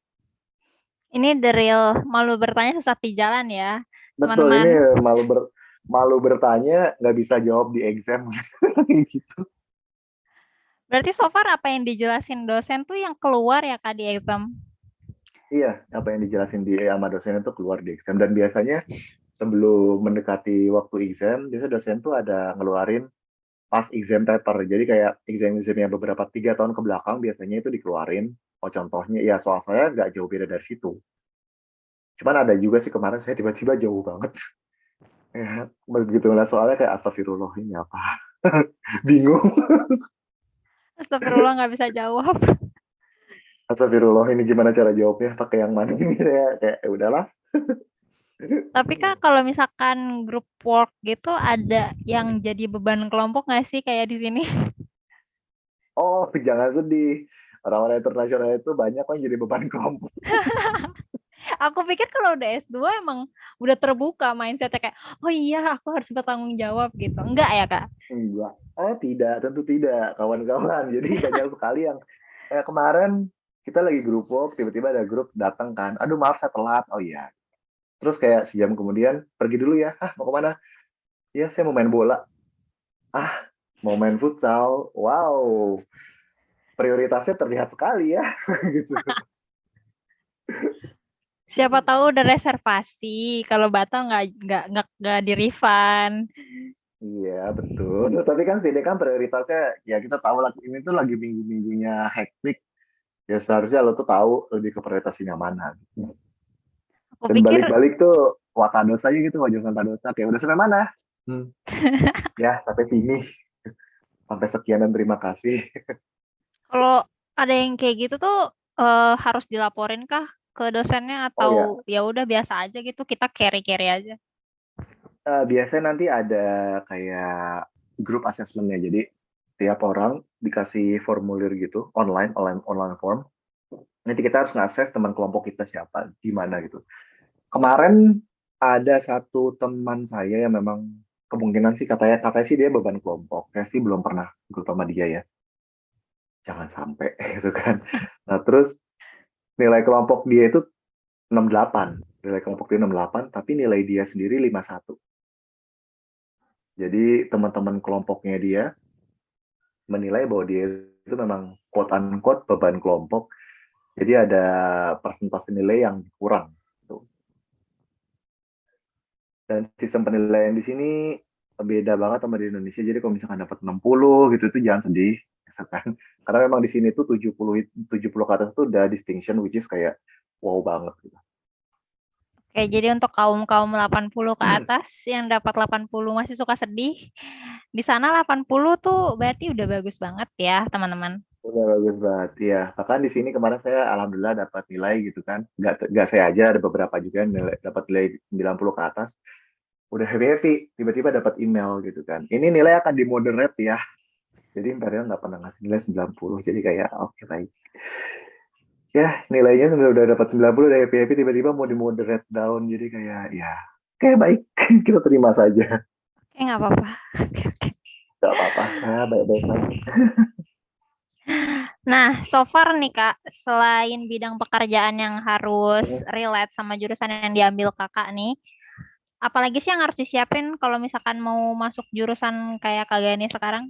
Ini the real malu bertanya sesat di jalan ya, Betul, ini teman-teman. malu bertanya nggak bisa jawab di exam gitu. Berarti so far apa yang dijelasin dosen tuh yang keluar ya Kak di exam? Iya, apa yang dijelasin di sama dosen itu keluar di exam dan biasanya sebelum mendekati waktu exam, biasanya dosen tuh ada ngeluarin pas exam paper. Jadi kayak exam-examnya beberapa 3 tahun ke belakang biasanya itu dikeluarin. Oh contohnya ya soal saya nggak jauh beda dari situ. Cuman ada juga sih kemarin saya tiba-tiba jauh banget. Ya, begitu ngeliat soalnya kayak astagfirullah ini apa? Bingung. Astagfirullah nggak bisa jawab. Astagfirullah ini gimana cara jawabnya? Pakai yang mana ini? Kayak ya udahlah. Tapi Kak kalau misalkan group work gitu ada yang jadi beban kelompok nggak sih kayak di sini? Oh, jangan sedih. Orang-orang internasional itu banyak kan jadi beban kelompok. Aku pikir kalau udah S2 emang udah terbuka mindsetnya kayak, oh iya aku harus bertanggung jawab gitu. Enggak ya Kak? Enggak. Oh, tidak, tentu tidak, kawan-kawan. Jadi banyak sekali yang kemarin kita lagi grup work, tiba-tiba ada grup datang kan. Aduh, maaf saya telat. Oh iya. Terus kayak sejam kemudian, pergi dulu ya. Mau kemana? Ya, saya mau main bola. Ah, mau main futsal. Wow, prioritasnya terlihat sekali ya. gitu. Siapa tahu udah reservasi. Kalau batal nggak di refund. Iya, betul. Tapi kan sini kan prioritasnya, ya kita tahu lah, ini tuh lagi minggu-minggunya hektik. Ya seharusnya lo tuh tahu lebih ke prioritasnya mana. Aku Dan pikir balik-balik tuh Watados aja gitu, wajah Watadosa. Kayak udah sampai mana? Hmm. Ya, sampai sini. Sampai sekian dan terima kasih. kalau ada yang kayak gitu tuh harus dilaporin kah ke dosennya Oh atau ya, ya udah biasa aja gitu kita carry aja. biasanya nanti ada kayak grup assessment-nya. Jadi tiap orang dikasih formulir gitu, online form. Nanti kita harus nge-assess teman kelompok kita siapa, gimana gitu. Kemarin ada satu teman saya yang memang kemungkinan sih katanya sih dia beban kelompok. Saya sih belum pernah ikut sama dia ya. Jangan sampai gitu kan. Nah, terus nilai kelompok dia itu 68. Nilai kelompok dia 68, tapi nilai dia sendiri 51. Jadi teman-teman kelompoknya dia menilai bahwa dia itu memang quote unquote beban kelompok. Jadi ada persentase nilai yang kurang. Gitu. Dan sistem penilaian di sini beda banget sama di Indonesia. Jadi kalau misalkan dapat 60 gitu itu jangan sedih. Misalkan. Karena memang di sini tuh 70 ke atas tuh udah distinction which is kayak wow banget gitu. Oke, jadi untuk kaum-kaum 80 ke atas yang dapat 80 masih suka sedih, di sana 80 tuh berarti udah bagus banget ya, teman-teman. Udah bagus banget ya. Bahkan di sini kemarin saya alhamdulillah dapat nilai gitu kan. Nggak saya aja, ada beberapa juga yang dapat nilai 90 ke atas. Udah happy, tiba-tiba dapat email gitu kan. Ini nilai akan dimoderate ya. Jadi Imperial nggak pernah ngasih nilai 90. Jadi kayak oke baik. Ya nilainya udah dapat 90, udah happy-happy, tiba-tiba mau dimoderate down. Jadi kayak ya kayak baik. Kita terima saja. Oke, nggak apa-apa. Oke, oke. Nggak apa-apa. Nah, baik-baik saja. Nah, so far nih Kak, selain bidang pekerjaan yang harus Hmm. relate sama jurusan yang diambil Kakak nih, apalagi sih yang harus disiapin kalau misalkan mau masuk jurusan kayak Kak Gani sekarang?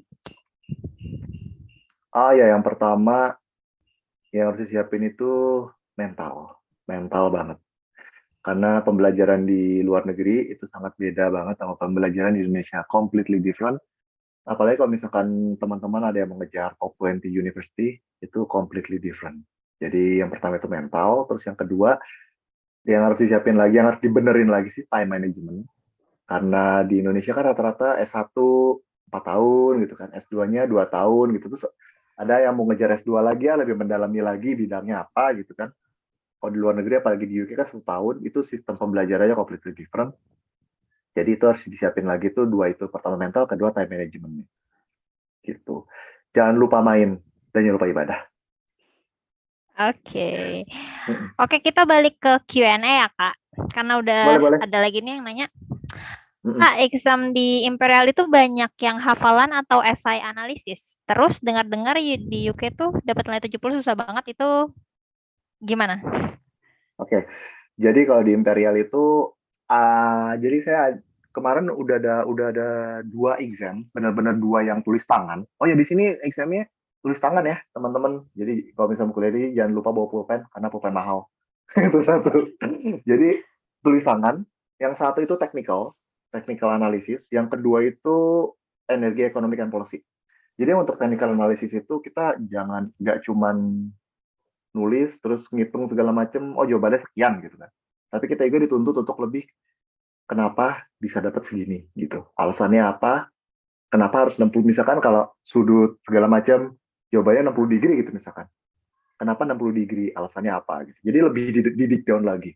Ah ya yang pertama yang harus disiapin itu mental. Mental banget. Karena pembelajaran di luar negeri itu sangat beda banget sama pembelajaran di Indonesia. Completely different. Apalagi kalau misalkan teman-teman ada yang mengejar top 20 university, itu completely different. Jadi yang pertama itu mental, terus yang kedua, yang harus disiapin lagi, yang harus dibenerin lagi sih time management. Karena di Indonesia kan rata-rata S1 4 tahun gitu kan, S2-nya 2 tahun gitu. Terus ada yang mau ngejar S2 lagi ya, lebih mendalami lagi bidangnya apa gitu kan. Kalau di luar negeri, apalagi di UK kan 1 tahun, itu sistem pembelajarannya completely different. Jadi itu harus disiapin lagi tuh dua itu. Pertama mental, kedua time management gitu. Jangan lupa main dan jangan lupa ibadah. Oke. Mm-mm. Oke, kita balik ke Q&A ya, Kak. Karena udah Boleh, boleh. ada lagi nih yang nanya, Mm-mm. Kak, exam di Imperial itu banyak yang hafalan atau esai analisis. Terus dengar-dengar di UK tuh dapat nilai 70 susah banget, itu gimana? Oke, jadi kalau di Imperial itu, jadi saya kemarin udah ada dua exam, benar-benar dua yang tulis tangan. Oh ya di sini examnya tulis tangan ya teman-teman. Jadi kalau misalnya kuliah ini jangan lupa bawa pulpen karena pulpen mahal. Itu satu. Jadi tulis tangan. Yang satu itu technical analysis. Yang kedua itu energi economic and policy. Jadi untuk technical analysis itu kita jangan nggak cuman nulis terus ngitung segala macam, oh jawabannya sekian gitu kan. Tapi kita juga dituntut untuk lebih kenapa bisa dapat segini gitu. Alasannya apa? Kenapa harus 60 misalkan kalau sudut segala macam jawabannya 60 degree gitu misalkan. Kenapa 60 degree? Alasannya apa gitu. Jadi lebih didik down lagi.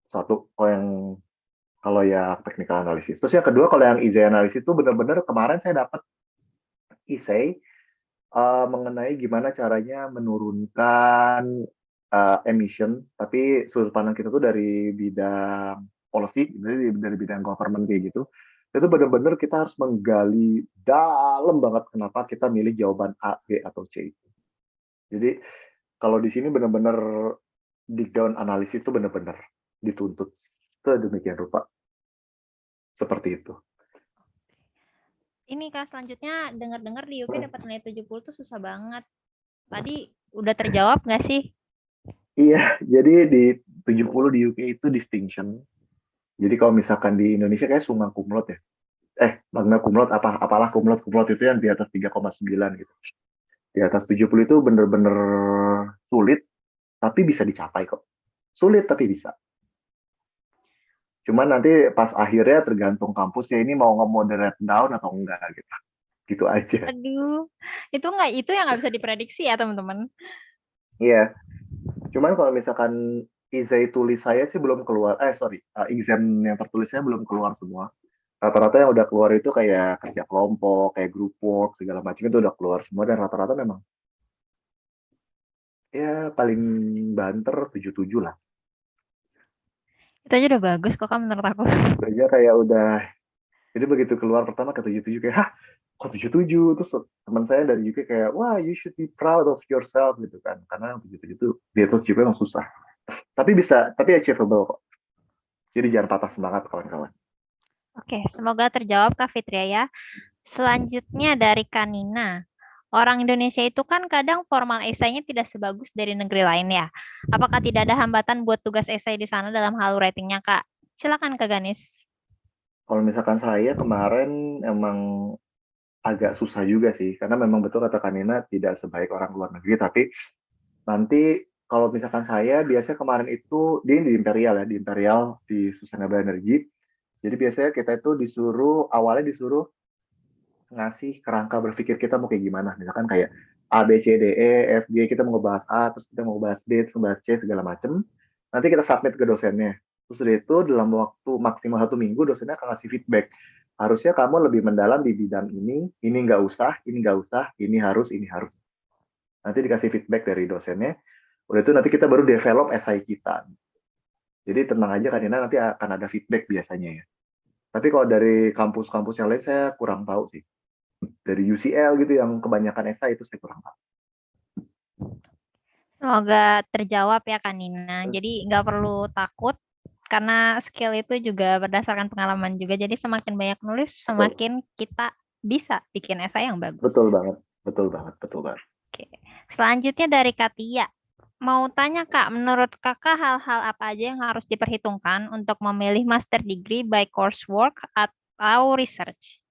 Satu kalau yang technical analysis. Terus yang kedua kalau yang essay analysis itu benar-benar kemarin saya dapat essay mengenai gimana caranya menurunkan emission, tapi sudut pandang kita tuh dari bidang policy, dari bidang government kayak gitu. Itu benar-benar kita harus menggali dalam banget kenapa kita milih jawaban A, B, atau C itu. Jadi kalau di sini benar-benar dig down analisis itu benar-benar dituntut sedemikian rupa seperti itu. Ini Kak, selanjutnya dengar-dengar di UK dapat nilai 70 tuh susah banget. Tadi udah terjawab nggak sih? Iya, jadi di 70 di UK itu distinction. Jadi kalau misalkan di Indonesia kayak summa cum laude ya. Magna cum laude apalah cum laude itu yang di atas 3,9 gitu. Di atas 70 itu bener-bener sulit tapi bisa dicapai kok. Sulit tapi bisa. Cuman nanti pas akhirnya tergantung kampusnya ini mau nge-moderate down atau enggak gitu. Gitu aja. Aduh, itu yang nggak bisa diprediksi ya teman-teman. Iya. Cuman kalau misalkan essay tulis saya sih belum keluar. Sorry, exam yang tertulis saya belum keluar semua. Rata-rata yang udah keluar itu kayak kerja kelompok, kayak group work, segala macam itu udah keluar semua dan rata-rata memang ya paling banter 77 lah. Itu aja udah bagus kok Kak menurut aku. Itu aja kayak udah, jadi begitu keluar pertama ke 77 kayak, hah kok 77? Terus teman saya dari UK kayak, wah you should be proud of yourself gitu kan. Karena 77 itu di atas juga emang susah. Tapi bisa, tapi achievable kok. Jadi jangan patah semangat kawan-kawan. Oke, semoga terjawab Kak Fitria ya. Selanjutnya dari Kanina. Orang Indonesia itu kan kadang formal esainya tidak sebagus dari negeri lain ya. Apakah tidak ada hambatan buat tugas esai di sana dalam hal ratingnya, Kak? Silakan Kak Ganis. Kalau misalkan saya kemarin emang agak susah juga sih, karena memang betul kata Kanina tidak sebaik orang luar negeri, tapi nanti kalau misalkan saya biasanya kemarin itu di Imperial ya, di Imperial di Sustainable Energy. Jadi biasanya kita itu awalnya disuruh ngasih kerangka berpikir kita mau kayak gimana. Misalkan kayak A, B, C, D, E, F, G, kita mau ngebahas A, terus kita mau ngebahas B, terus ngebahas C, segala macem. Nanti kita submit ke dosennya. Terus dari itu dalam waktu maksimal 1 minggu dosennya akan ngasih feedback. Harusnya kamu lebih mendalam di bidang ini nggak usah, ini nggak usah, ini harus, ini harus. Nanti dikasih feedback dari dosennya. Udah itu nanti kita baru develop SI kita. Jadi tenang aja kan Nina, nanti akan ada feedback biasanya ya. Tapi kalau dari kampus-kampus yang lain saya kurang tahu sih. Dari UCL gitu yang kebanyakan SI itu saya kurang tahu. Semoga terjawab ya Kak Nina. Jadi nggak perlu takut karena skill itu juga berdasarkan pengalaman juga. Jadi semakin banyak nulis, Betul, semakin kita bisa bikin esai yang betul bagus. banget, betul banget, betul banget. Oke. Selanjutnya dari Katia. Mau tanya Kak, menurut Kakak hal-hal apa aja yang harus diperhitungkan untuk memilih master degree by coursework atau research?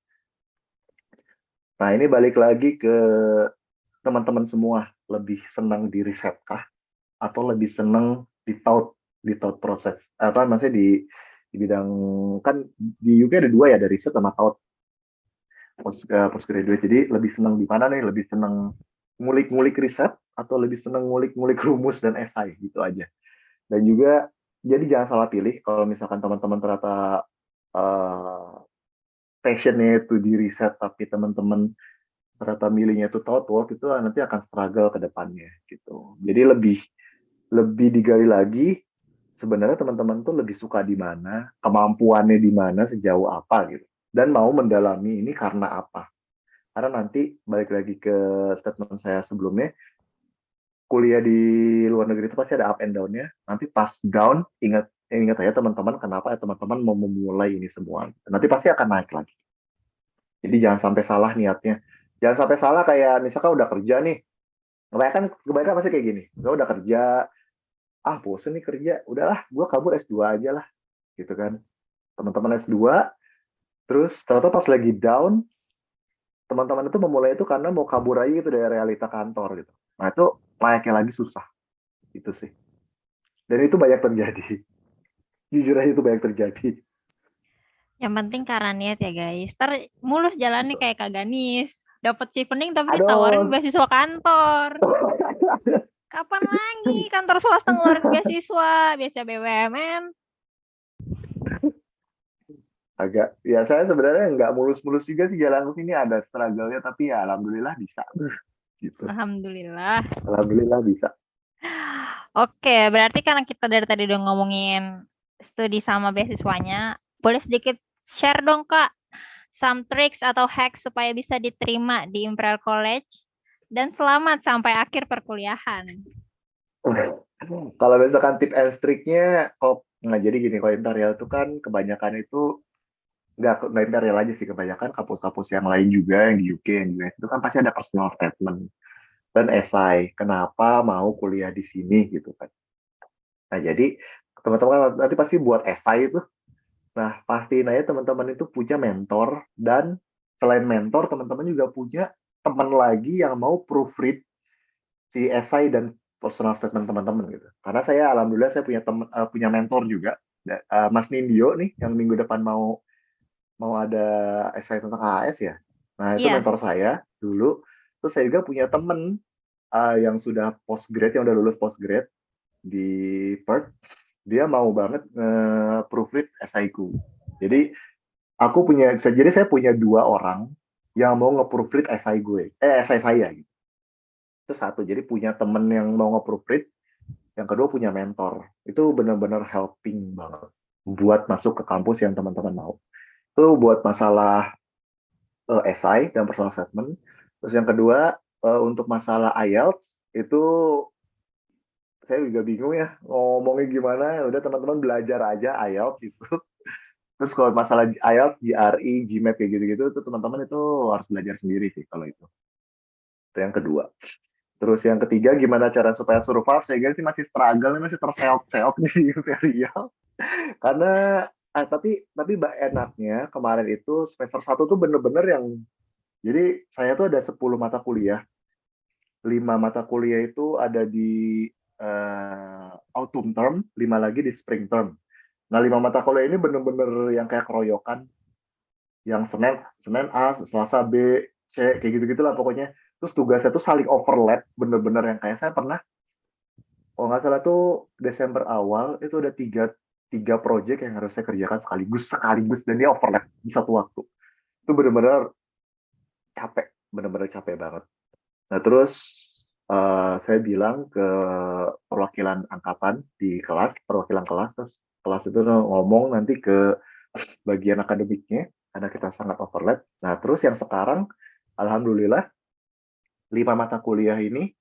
Nah ini balik lagi ke teman-teman semua, lebih senang di riset kah atau lebih senang di tout proses, apa maksudnya di bidang, kan di UK ada dua ya, ada riset sama tout postgraduate. Jadi lebih senang di mana nih? Lebih senang ngulik-ngulik riset atau lebih senang ngulik-ngulik rumus dan esai gitu aja. Dan juga jadi jangan salah pilih kalau misalkan teman-teman ternyata uh, passionnya itu di riset tapi teman-teman ternyata milihnya itu thoughtwork, itu nanti akan struggle ke depannya gitu. Jadi lebih lebih digali lagi sebenarnya teman-teman tuh lebih suka di mana, kemampuannya di mana, sejauh apa gitu. Dan mau mendalami ini karena apa. Karena nanti balik lagi ke statement saya sebelumnya, kuliah di luar negeri itu pasti ada up and down-nya. Nanti pas down, ingat aja teman-teman kenapa ya teman-teman mau memulai ini semua. Nanti pasti akan naik lagi. Jadi jangan sampai salah niatnya. Jangan sampai salah kayak misalkan udah kerja nih. Kebanyakan pasti kayak gini. Gue udah kerja, bosen nih kerja. Udahlah, gue kabur S2 aja lah. Gitu kan. Teman-teman S2, terus ternyata pas lagi down, teman-teman itu memulai itu karena mau kabur aja gitu dari realita kantor gitu. Nah itu layaknya lagi susah. Itu sih. Dan itu banyak terjadi. Jujur aja itu banyak terjadi. Yang penting karena niat ya guys. Ntar mulus jalannya kayak Kak Ganis. Dapat chevening tapi ditawarin Aduh, beasiswa kantor. Kapan lagi kantor swasta ngeluarin beasiswa? Biasa BUMN. agak ya saya sebenarnya nggak mulus-mulus juga sih jalan ke sini, ada struggle-nya tapi ya alhamdulillah bisa gitu. Alhamdulillah. Alhamdulillah bisa. Oke, berarti karena kita dari tadi udah ngomongin studi sama beasiswanya, boleh sedikit share dong Kak, some tricks atau hacks supaya bisa diterima di Imperial College dan selamat sampai akhir perkuliahan. Kalau misalkan tip and triknya, kok nggak, jadi gini, kalau Imperial itu kan kebanyakan itu nggak Imperial aja sih, kebanyakan kampus-kampus yang lain juga yang di UK, yang di US itu kan pasti ada personal statement dan esai kenapa mau kuliah di sini gitu kan. Nah jadi teman-teman nanti pasti buat esai itu. Nah pastiin aja teman-teman itu punya mentor, dan selain mentor teman-teman juga punya teman lagi yang mau proofread si esai dan personal statement teman-teman gitu. Karena saya alhamdulillah saya punya punya mentor juga, Mas Nindyo nih yang minggu depan mau mau ada esai tentang AS ya. Nah itu Iya, mentor saya dulu. Terus saya juga punya temen yang sudah postgrad, yang udah lulus postgrad di Perth. Dia mau banget proofread esaiku. Jadi jadi saya punya 2 orang yang mau nge-proofread esai gue, esai saya gitu. Itu satu, jadi punya temen yang mau nge-proofread, yang kedua punya mentor. Itu benar-benar helping banget. buat masuk ke kampus yang teman-teman mau. Itu buat masalah SI dan personal statement. Terus yang kedua, untuk masalah IELTS itu saya juga bingung ya ngomongnya gimana. Ya udah teman-teman belajar aja IELTS itu. Terus kalau masalah IELTS, GRE, GMAT kayak gitu-gitu, itu teman-teman itu harus belajar sendiri sih kalau itu. Itu yang kedua. Terus yang ketiga, gimana cara supaya survive? Saya sih masih struggle, masih terseok-seok di Imperial. Karena tapi enaknya kemarin itu semester satu tuh bener-bener yang jadi saya tuh ada 10 mata kuliah. 5 mata kuliah itu ada di autumn term, 5 lagi di spring term. Nah, 5 mata kuliah ini bener-bener yang kayak keroyokan, yang Senin Senin A, Selasa B, C, kayak gitu-gitu lah pokoknya. Terus tugasnya tuh saling overlap, bener-bener yang kayak saya pernah, kalau nggak salah tuh Desember awal, itu ada tiga project yang harus saya kerjakan sekaligus, dan dia overlap di satu waktu. Itu bener-bener capek, bener-bener capek banget. Nah, terus saya bilang ke perwakilan angkatan di kelas, perwakilan kelas, terus kelas itu ngomong nanti ke bagian akademiknya, karena kita sangat overlap. Nah, terus yang sekarang, alhamdulillah, 5 mata kuliah ini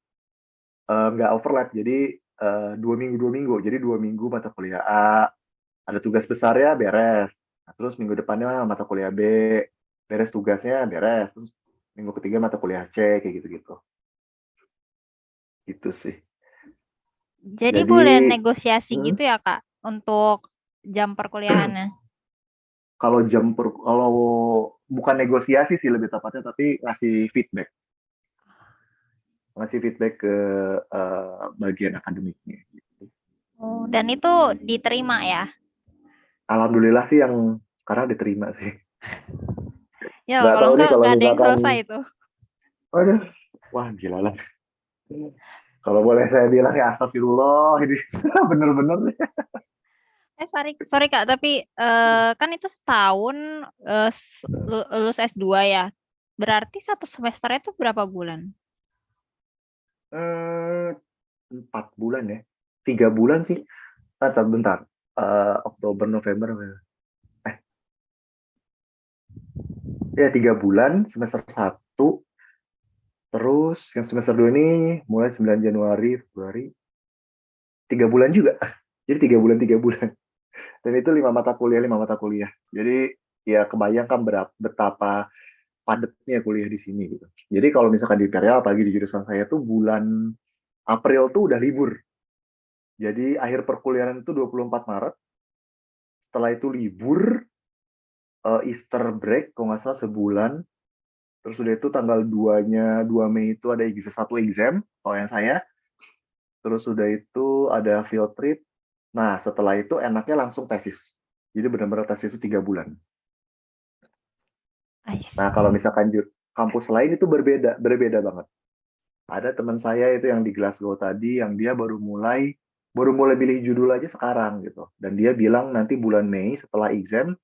nggak overlap, jadi 2 minggu. Jadi 2 minggu mata kuliah A, ada tugas besar ya, beres. Nah, terus minggu depannya mata kuliah B, beres tugasnya, beres. Terus minggu ketiga mata kuliah C, kayak gitu-gitu. Gitu sih. Jadi Jadi, boleh negosiasi hmm, gitu ya, Kak, untuk jam perkuliahannya. kalau bukan negosiasi sih lebih tepatnya, tapi ngasih feedback ke bagian akademiknya. Oh, dan itu diterima ya? Alhamdulillah sih yang sekarang diterima sih. Ya, Nggak kalau tahu nih enggak kalau nggak ada yang misalkan, selesai itu. waduh, wah gila lah. Kalau boleh saya bilang ya astagfirullah ini bener-bener nih. Sorry Kak, tapi kan itu setahun lulus S2 ya. Berarti satu semester itu berapa bulan? Eh, 4 bulan ya, 3 bulan sih. Bentar, Oktober November, eh ya 3 bulan semester satu. Terus yang semester 2 ini mulai 9 Januari, Februari, 3 bulan juga. Jadi 3 bulan. Dan itu 5 mata kuliah. Jadi ya kebayangkan betapa padatnya kuliah di sini gitu. Jadi kalau misalkan di Imperial, apalagi di jurusan saya tuh bulan April tuh udah libur. Jadi akhir perkuliahan itu 24 Maret. Setelah itu libur, Easter break, kalau nggak salah sebulan. Terus udah itu tanggal 2-nya, 2 Mei itu ada satu exam, kalau yang saya. Terus udah itu ada field trip. Nah, setelah itu enaknya langsung tesis. Jadi benar-benar tesis itu 3 bulan. Nah, kalau Ais. misalkan di kampus lain itu berbeda banget. Ada teman saya itu yang di Glasgow tadi, yang dia baru mulai pilih judul aja sekarang gitu. Dan dia bilang nanti bulan Mei setelah exam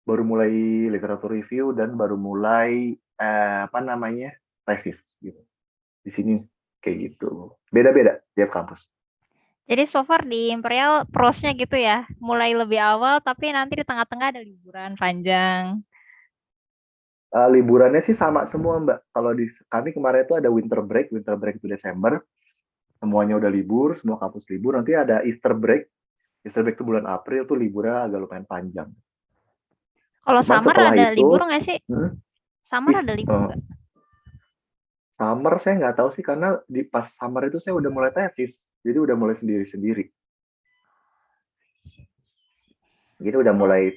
baru mulai literatur review dan baru mulai apa namanya tesis gitu. Di sini kayak gitu. Beda-beda tiap kampus. Jadi so far di Imperial prosnya gitu ya. Mulai lebih awal tapi nanti di tengah-tengah ada liburan panjang. Liburannya sih sama semua Mbak. Kalau di kami kemarin itu ada winter break itu Desember, semuanya udah libur, semua kampus libur. Nanti ada Easter break itu bulan April tuh liburnya agak lumayan panjang. Kalau Cuman summer setelah ada itu, libur nggak sih? hmm, Summer ih, ada libur nggak? summer saya nggak tahu sih karena di pas summer itu saya udah mulai tesis, jadi udah mulai sendiri-sendiri. Jadi udah Oh, mulai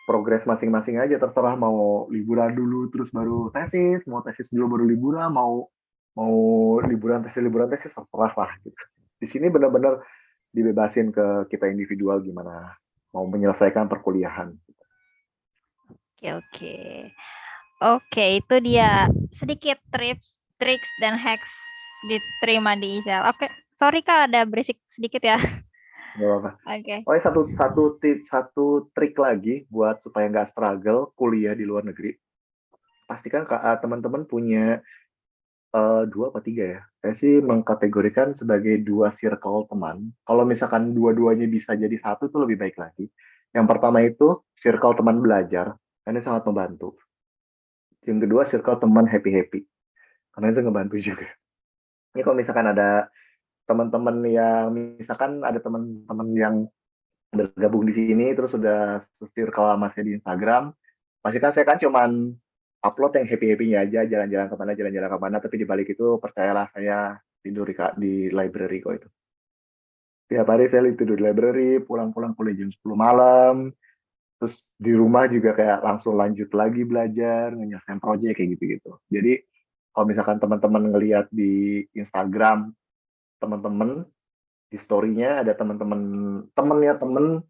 progres masing-masing aja, terserah mau liburan dulu terus baru tesis, mau tesis dulu baru liburan, mau mau liburan tesis terserah lah gitu. Di sini benar-benar dibebasin ke kita individual gimana mau menyelesaikan perkuliahan. oke oke. Oke, itu dia sedikit triks dan hacks diterima di ISL. Oke, sorry Kak ada berisik sedikit ya. Nggak apa-apa. Oke. Oh, ya, satu trik lagi buat supaya nggak struggle kuliah di luar negeri. Pastikan teman-teman punya Dua apa tiga ya? Saya sih mengkategorikan sebagai dua circle teman. Kalau misalkan dua-duanya bisa jadi satu tuh lebih baik lagi. Yang pertama itu circle teman belajar, karena ini sangat membantu. Yang kedua circle teman happy-happy, karena itu ngebantu juga. Ini kalau misalkan ada teman-teman yang, misalkan ada teman-teman yang bergabung di sini, terus udah circle sama saya di Instagram, pasti kan saya kan cuman upload yang happy-happynya aja, jalan-jalan kemana, tapi di balik itu percayalah saya tidur di library kok itu. Tiap hari saya tidur di library, pulang-pulang kuliah jam 10 malam, terus di rumah juga kayak langsung lanjut lagi belajar, nyelesain proyek kayak gitu-gitu. Jadi kalau misalkan teman-teman ngelihat di Instagram, teman-teman di story-nya ada temennya temen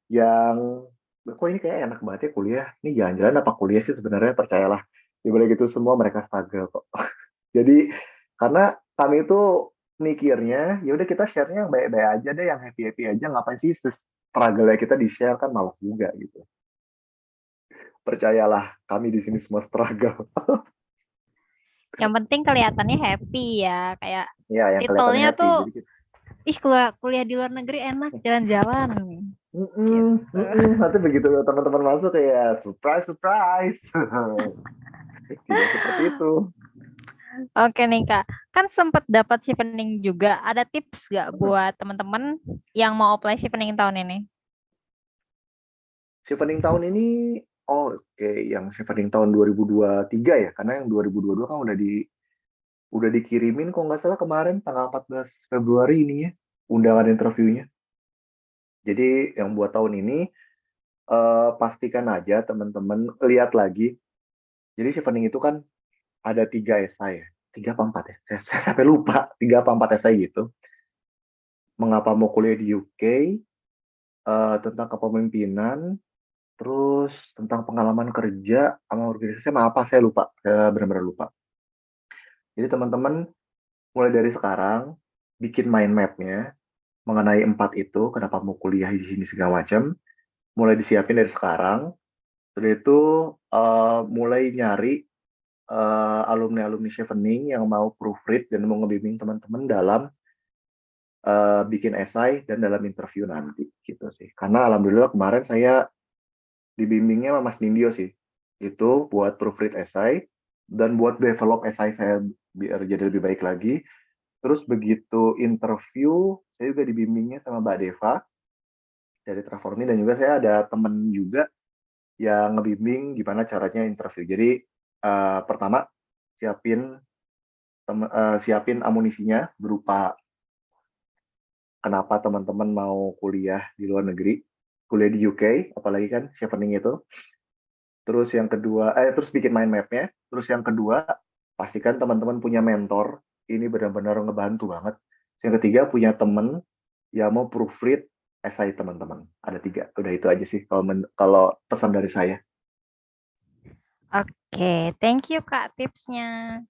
yang kok ini kayak enak banget ya kuliah, ini jalan-jalan apa kuliah sih sebenarnya, percayalah di balik itu semua mereka struggle kok. Jadi karena kami itu mikirnya ya udah kita share-nya yang baik-baik aja deh, yang happy-happy aja, ngapain sih struggle kita di share, kan malas juga gitu. Percayalah kami di sini semua struggle. Yang penting kelihatannya happy ya, kayak Ya yang kelihatannya titelnya happy tuh, jadi kita, ih kuliah di luar negeri enak, jalan-jalan mm-mm, gitu. mm-mm. Nanti begitu teman-teman masuk kayak surprise surprise. Tidak seperti itu. Oke nih Kak, kan sempat dapat chevening juga. Ada tips gak buat teman-teman yang mau apply chevening tahun ini? Chevening tahun ini, oh oke, yang chevening tahun 2023 ya, karena yang 2022 kan udah dikirimin kok nggak salah kemarin tanggal 14 Februari ini ya, undangan interviewnya. Jadi yang buat tahun ini, pastikan aja teman-teman lihat lagi. Jadi chevening itu kan ada 3 esai ya, 3 apa 4 ya, saya sampai lupa, 3 apa 4 esai gitu. Mengapa mau kuliah di UK, tentang kepemimpinan, terus tentang pengalaman kerja sama organisasi sama apa saya lupa, saya benar-benar lupa. Jadi teman-teman mulai dari sekarang bikin mind map-nya mengenai 4 itu, kenapa mau kuliah di sini segala macam, mulai disiapin dari sekarang. Setelah itu mulai nyari alumni-alumni Chevening yang mau proofread dan mau ngebimbing teman-teman dalam bikin esai dan dalam interview nanti gitu sih. Karena alhamdulillah kemarin saya dibimbingnya sama Mas Nindyo sih. Itu buat proofread esai dan buat develop esai saya biar jadi lebih baik lagi. Terus begitu interview, saya juga dibimbingnya sama Mbak Deva dari Transformi, dan juga saya ada temen juga yang ngebimbing gimana caranya interview. Jadi pertama siapin siapin amunisinya berupa kenapa teman-teman mau kuliah di luar negeri, kuliah di UK, apalagi kan chevening itu. Terus yang kedua, terus bikin mind map-nya. Terus yang kedua, pastikan teman-teman punya mentor. Ini benar-benar ngebantu banget. Yang ketiga, punya temen yang mau proofread esai teman-teman. Ada 3. Udah itu aja sih kalau pesan dari saya. Oke, thank you Kak tipsnya.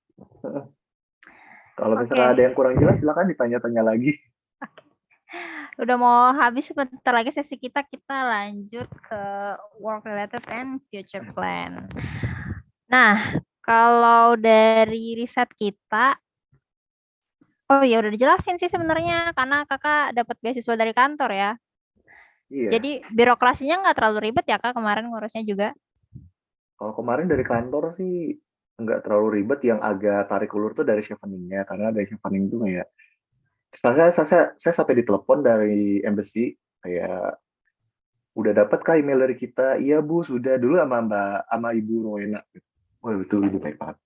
Kalau misalkan Oke, ada yang kurang jelas, silakan ditanya-tanya lagi. udah mau habis sebentar lagi sesi kita, kita lanjut ke work related and future plan. Nah, kalau dari riset kita, oh ya udah dijelasin sih sebenarnya karena kakak dapat beasiswa dari kantor ya. Iya. Jadi birokrasinya nggak terlalu ribet ya kak kemarin ngurusnya juga. Kalau kemarin dari kantor sih nggak terlalu ribet. Yang agak tarik ulur tuh dari chevening-nya. Karena dari chevening tuh kayak, saya sampai ditelepon dari embassy, kayak udah dapat kah email dari kita? Iya bu, sudah dulu sama Ibu Rowena. Wah itu ibu baik banget.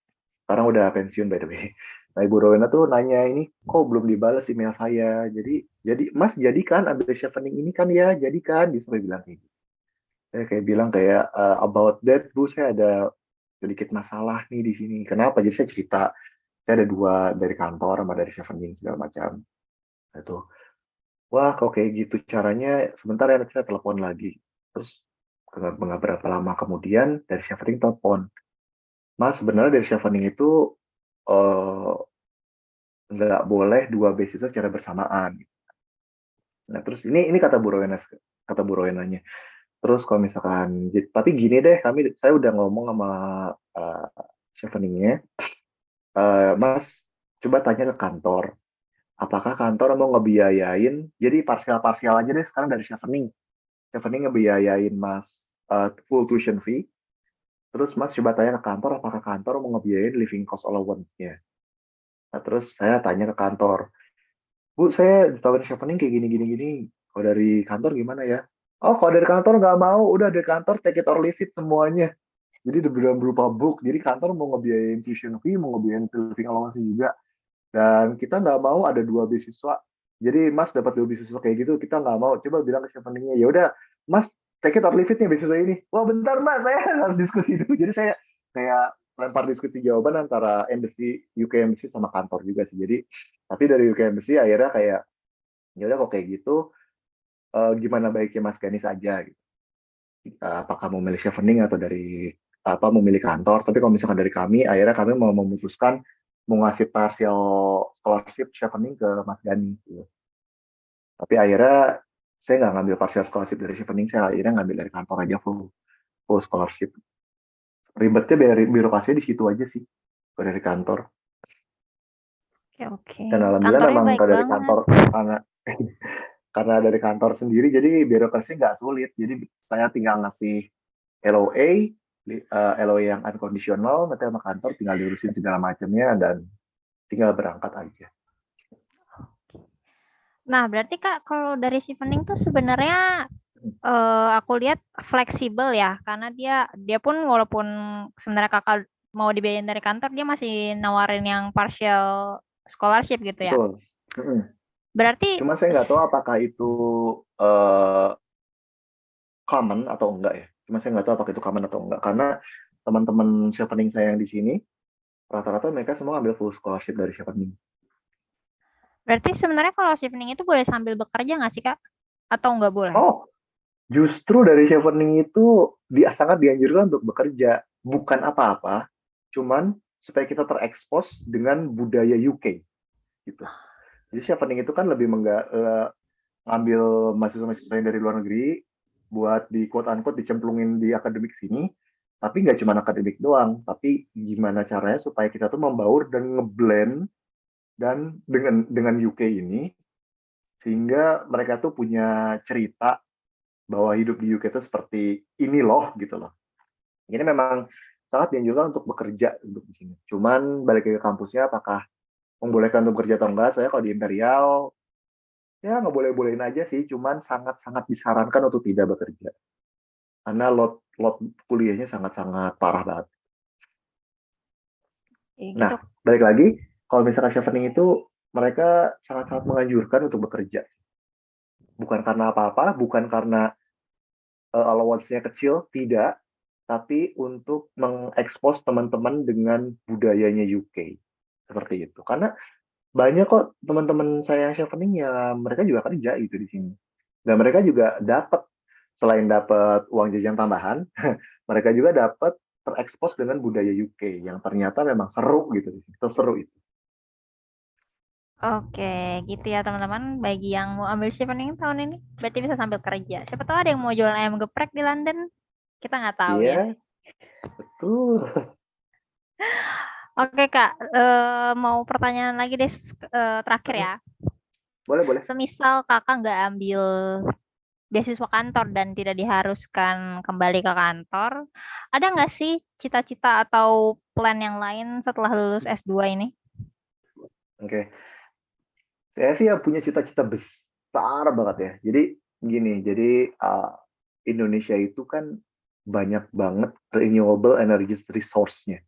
Sekarang udah pensiun by the way. Nah Ibu Rowena tuh nanya ini, kok belum dibalas email saya? Jadi Mas jadikan ambil chevening ini kan ya, jadikan. Dia sampai bilang kayak gitu. Saya kayak bilang kayak about that bu, saya ada sedikit masalah nih di sini. Kenapa? Jadi saya cerita, saya ada 2 dari kantor sama dari chevening segala macam. Nah, itu, wah kok kayak gitu caranya, sebentar ya nanti saya telepon lagi. Terus nggak berapa lama kemudian dari chevening telepon, Mas sebenarnya dari chevening itu eh, nggak boleh 2 beasiswa secara bersamaan. Nah terus ini kata Bu Rowenanya. Terus kalau misalkan, tapi gini deh, saya udah ngomong sama uh, cheveningnya, Mas, coba tanya ke kantor. Apakah kantor mau ngebiayain, jadi parsial-parsial aja deh sekarang dari Chevening. Chevening ngebiayain Mas full tuition fee. Terus Mas coba tanya ke kantor, apakah kantor mau ngebiayain living cost allowance-nya. Nah, terus saya tanya ke kantor, Bu, saya ditawarin Chevening kayak gini, gini, gini. Kalau dari kantor gimana ya? Oh, kalau dari kantor nggak mau, udah dari kantor take it or leave it semuanya. Jadi udah berupa book. Jadi kantor mau ngebiayain tuition fee, mau ngebiayain living allowance juga. Dan kita nggak mau ada dua beasiswa. Jadi Mas dapat dua beasiswa kayak gitu, kita nggak mau. Coba bilang ke Cheveningnya, ya udah, Mas take it or leave it nih beasiswa ini. Wah bentar Mas, saya harus diskusi dulu. Jadi saya kayak lempar diskusi jawaban antara embassy, UK embassy sama kantor juga sih. Jadi tapi dari UK embassy akhirnya kayak ya udah kok kayak gitu, gimana baiknya Mas Ganis aja gitu. Apakah mau milih Chevening atau dari apa memilih kantor. Tapi kalau misalkan dari kami, akhirnya kami mau memutuskan mau ngasih partial scholarship Chevening ke Mas Gani gitu. Tapi akhirnya saya nggak ngambil partial scholarship dari Chevening, saya akhirnya ngambil dari kantor aja full scholarship. Ribetnya dari birokrasi di situ aja sih, kalau dari kantor. Oke, oke. Dan alhamdulillah Kantornya memang baik kalau dari banget. kantor karena karena dari kantor sendiri jadi birokrasi nggak sulit. Jadi saya tinggal ngasih LOA, LOA yang unconditional, nanti sama kantor tinggal diurusin segala macamnya dan tinggal berangkat aja. Nah, berarti Kak, kalau dari Chevening tuh sebenarnya aku lihat fleksibel ya, karena dia pun walaupun sebenarnya Kakak mau dibiayain dari kantor, dia masih nawarin yang partial scholarship gitu ya. Betul. Berarti Cuma saya nggak tahu apakah itu uh, common atau enggak ya. Cuma saya nggak tahu apakah itu common atau enggak. Karena teman-teman Chevening saya yang di sini, rata-rata mereka semua ambil full scholarship dari Chevening. berarti sebenarnya kalau Chevening itu boleh sambil bekerja nggak sih Kak? Atau nggak boleh? Oh, justru dari Chevening itu dia sangat dianjurkan untuk bekerja. Bukan apa-apa, cuman supaya kita terekspos dengan budaya UK. Gitu. Jadi Chevening itu kan lebih ngambil mahasiswa-mahasiswa yang dari luar negeri buat di quote unquote dicemplungin di akademik sini, tapi nggak cuma akademik doang, tapi gimana caranya supaya kita tuh membaur dan ngeblend dan dengan UK ini sehingga mereka tuh punya cerita bahwa hidup di UK itu seperti ini loh gitu loh. Ini memang sangat dianjurkan untuk bekerja untuk di sini. Cuman balik ke kampusnya apakah membolehkan untuk bekerja atau enggak? Saya kalau di Imperial ya nggak boleh-bolehin aja sih, cuman sangat-sangat disarankan untuk tidak bekerja. Karena load kuliahnya sangat-sangat parah banget. Nah, Gitu. balik lagi, kalau misalkan chevening itu mereka sangat-sangat menganjurkan untuk bekerja. Bukan karena apa-apa, bukan karena allowance-nya kecil, tidak. Tapi untuk mengekspos teman-teman dengan budayanya UK. Seperti itu. Karena banyak kok teman-teman saya yang chevening ya mereka juga kerja gitu di sini. Dan mereka juga dapat, selain dapat uang jajan tambahan, mereka juga dapat terekspos dengan budaya UK yang ternyata memang seru gitu, seru itu. Oke, gitu ya teman-teman. Bagi yang mau ambil Chevening tahun ini, berarti bisa sambil kerja. Siapa tahu ada yang mau jualan ayam geprek di London. Kita nggak tahu ya. Iya, betul. Oke Kak, mau pertanyaan lagi deh terakhir ya. Boleh, boleh. Semisal Kakak nggak ambil beasiswa kantor dan tidak diharuskan kembali ke kantor, ada nggak sih cita-cita atau plan yang lain setelah lulus S2 ini? Oke. Saya sih ya punya cita-cita besar banget ya. Jadi gini, jadi Indonesia itu kan banyak banget renewable energy resource-nya.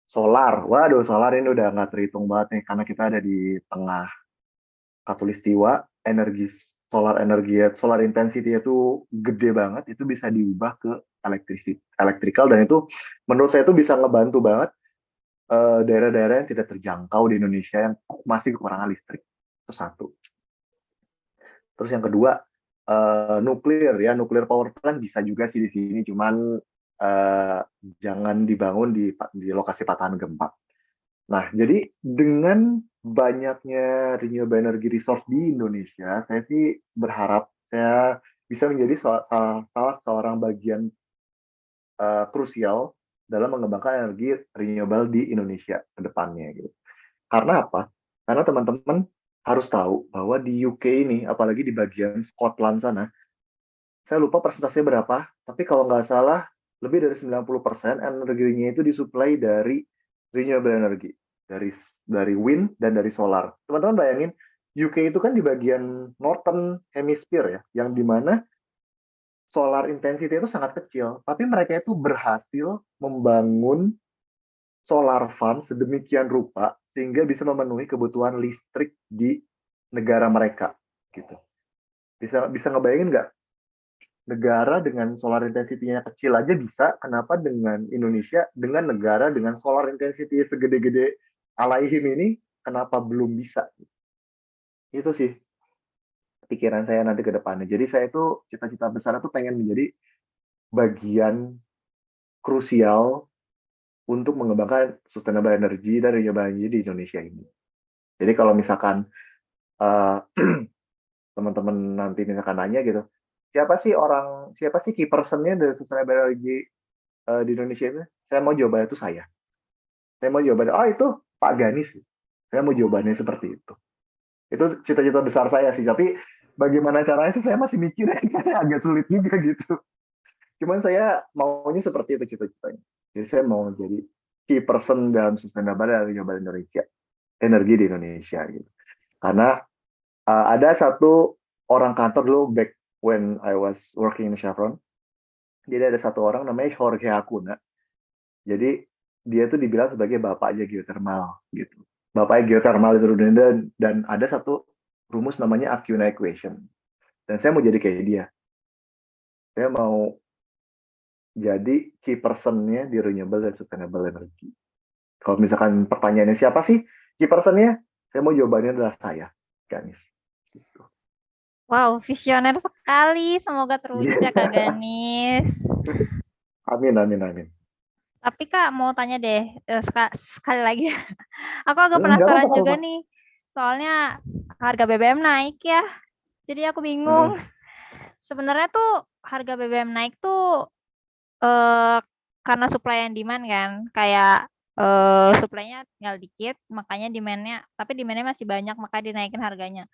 Solar, waduh solar ini udah nggak terhitung banget nih karena kita ada di tengah katulistiwa, solar intensity itu gede banget, itu bisa diubah ke electrical dan itu menurut saya itu bisa ngebantu banget daerah-daerah yang tidak terjangkau di Indonesia yang masih kekurangan listrik. Itu satu. Terus yang kedua, nuklir ya, nuklir power plant bisa juga sih di sini, cuman jangan dibangun di lokasi patahan gempa. Nah, jadi dengan banyaknya renewable energy resource di Indonesia, saya sih berharap saya bisa menjadi salah seorang bagian krusial dalam mengembangkan energi renewable di Indonesia ke depannya gitu. Karena apa? Karena teman-teman harus tahu bahwa di UK ini, apalagi di bagian Scotland sana, saya lupa persentasenya berapa, tapi kalau nggak salah lebih dari 90% energinya itu disuplai dari renewable energy, dari wind dan dari solar. Teman-teman bayangin, UK itu kan di bagian Northern Hemisphere ya, yang dimana solar intensity itu sangat kecil, tapi mereka itu berhasil membangun solar farm sedemikian rupa sehingga bisa memenuhi kebutuhan listrik di negara mereka gitu. Bisa bisa ngebayangin nggak, negara dengan solar intensity-nya kecil aja bisa, kenapa dengan Indonesia dengan negara dengan solar intensity segede-gede Alaihim ini kenapa belum bisa? Itu sih pikiran saya nanti ke depannya. Jadi saya itu cita-cita besar itu pengen menjadi bagian krusial untuk mengembangkan sustainable energy dan renewable energy di Indonesia ini. Jadi kalau misalkan uh, teman-teman nanti misalkan nanya gitu, siapa sih key personnya dari sustainable energy di Indonesia ini? Saya mau jawabannya itu saya. Saya mau jawabannya, oh itu Pak Ganis. Saya mau jawabannya seperti itu. Itu cita-cita besar saya sih. Tapi bagaimana caranya sih saya masih mikir ya, karena agak sulit juga gitu. Cuman saya maunya seperti itu cita-citanya. Jadi saya mau jadi key person dalam sustainable dan renewable Indonesia, energi di Indonesia gitu. Karena ada satu orang kantor dulu back when I was working in Chevron. Jadi ada satu orang namanya Jorge Acuna. Jadi dia tuh dibilang sebagai bapaknya geothermal gitu. Bapaknya geothermal itu dan ada satu rumus namanya Acuna equation. Dan saya mau jadi kayak dia. Saya mau jadi key person-nya di renewable dan sustainable energy. Kalau misalkan pertanyaannya siapa sih key person-nya? Saya mau jawabannya adalah saya, Ganis. Gitu. Wow, visioner sekali. Semoga terwujud ya Kak Ganis. Amin, amin, amin. Tapi Kak mau tanya deh sekali lagi. Aku agak Nggak penasaran apa-apa. juga nih. Soalnya harga BBM naik ya. Jadi aku bingung. Hmm. Sebenarnya tuh harga BBM naik tuh eh, karena supply and demand kan. Kayak supply-nya tinggal dikit, makanya demand-nya, tapi demand-nya masih banyak, maka dinaikin harganya.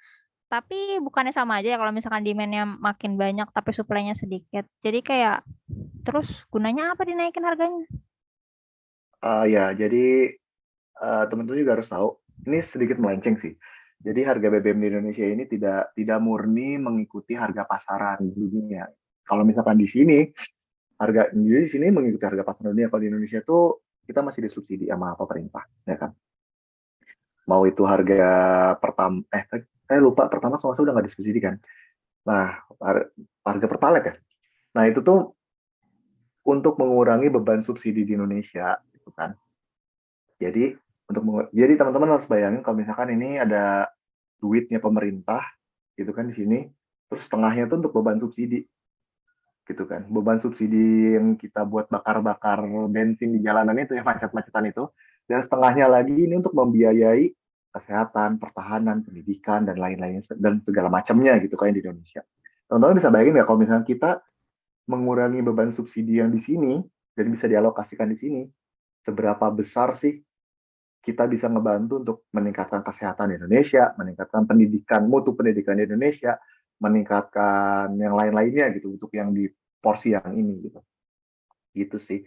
Tapi bukannya sama aja ya kalau misalkan demand-nya makin banyak tapi supply-nya sedikit. Jadi kayak terus gunanya apa dinaikin harganya? Ya, jadi teman-teman juga harus tahu, ini sedikit melenceng sih. Jadi harga BBM di Indonesia ini tidak murni mengikuti harga pasaran dunia. Kalau misalkan di sini di sini mengikuti harga pasaran dunia. Kalau di Indonesia tuh kita masih disubsidi sama pemerintah, ya kan? Mau itu harga pertama, saya lupa pertama sama saya udah nggak disubsidi kan. Nah, harga pertalite ya. Nah itu tuh untuk mengurangi beban subsidi di Indonesia, gitu kan. Jadi jadi teman-teman harus bayangin kalau misalkan ini ada duitnya pemerintah gitu kan di sini, terus setengahnya tuh untuk beban subsidi gitu kan. Beban subsidi yang kita buat bakar-bakar bensin di jalanan itu ya, macet-macetan itu, dan setengahnya lagi ini untuk membiayai kesehatan, pertahanan, pendidikan dan lain-lainnya dan segala macamnya gitu kan di Indonesia. Teman-teman bisa bayangin nggak kalau misalnya kita mengurangi beban subsidi yang di sini dan bisa dialokasikan di sini, seberapa besar sih kita bisa ngebantu untuk meningkatkan kesehatan di Indonesia, meningkatkan pendidikan, mutu pendidikan di Indonesia, meningkatkan yang lain-lainnya gitu untuk yang di porsi yang ini gitu. Gitu sih.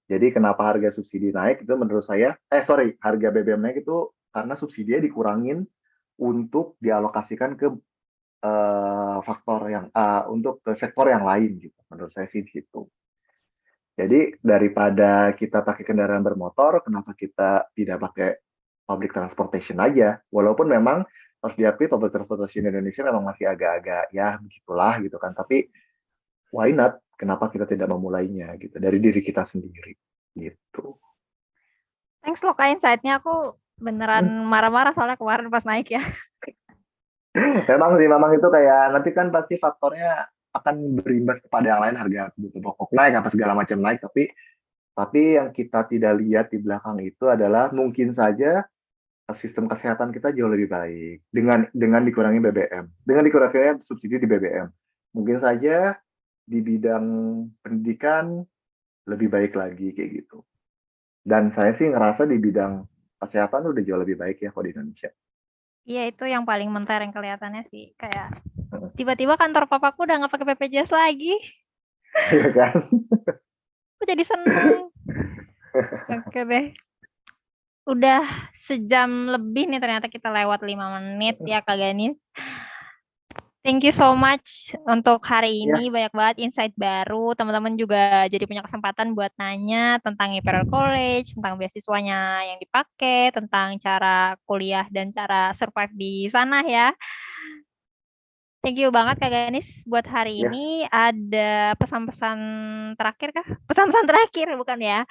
Jadi kenapa harga subsidi naik itu menurut saya, harga BBM naik itu karena subsidinya dikurangin untuk dialokasikan ke faktor yang untuk ke sektor yang lain gitu. Menurut saya sih di situ. Jadi daripada kita pakai kendaraan bermotor, kenapa kita tidak pakai public transportation aja? Walaupun memang harus diakui public transportation di Indonesia memang masih agak-agak ya begitulah gitu kan. Tapi why not? Kenapa kita tidak memulainya gitu dari diri kita sendiri gitu. Thanks loh Kak insight-nya. Aku beneran marah-marah soalnya kemarin pas naik ya. Memang sih, memang itu kayak nanti kan pasti faktornya akan berimbas kepada yang lain, harga kebutuhan pokok naik apa segala macam naik, tapi yang kita tidak lihat di belakang itu adalah mungkin saja sistem kesehatan kita jauh lebih baik dengan dikurangi BBM, dengan dikurangi subsidi di BBM. Mungkin saja di bidang pendidikan lebih baik lagi kayak gitu. Dan saya sih ngerasa di bidang kesehatan udah jauh lebih baik ya kalau di Indonesia. Iya, itu yang paling mentereng kelihatannya sih. Kayak tiba-tiba kantor papaku udah nggak pakai BPJS lagi. Iya kan? Aku jadi seneng. Oke deh. Udah sejam lebih nih ternyata kita lewat 5 menit ya Kak Ganis. Thank you so much untuk hari Ya, ini, banyak banget insight baru. Teman-teman juga jadi punya kesempatan buat nanya tentang Imperial College, tentang beasiswanya yang dipakai, tentang cara kuliah dan cara survive di sana ya. Thank you banget Kak Ganis buat hari ya. ini. Ada pesan-pesan terakhir kah? Pesan-pesan terakhir bukan ya?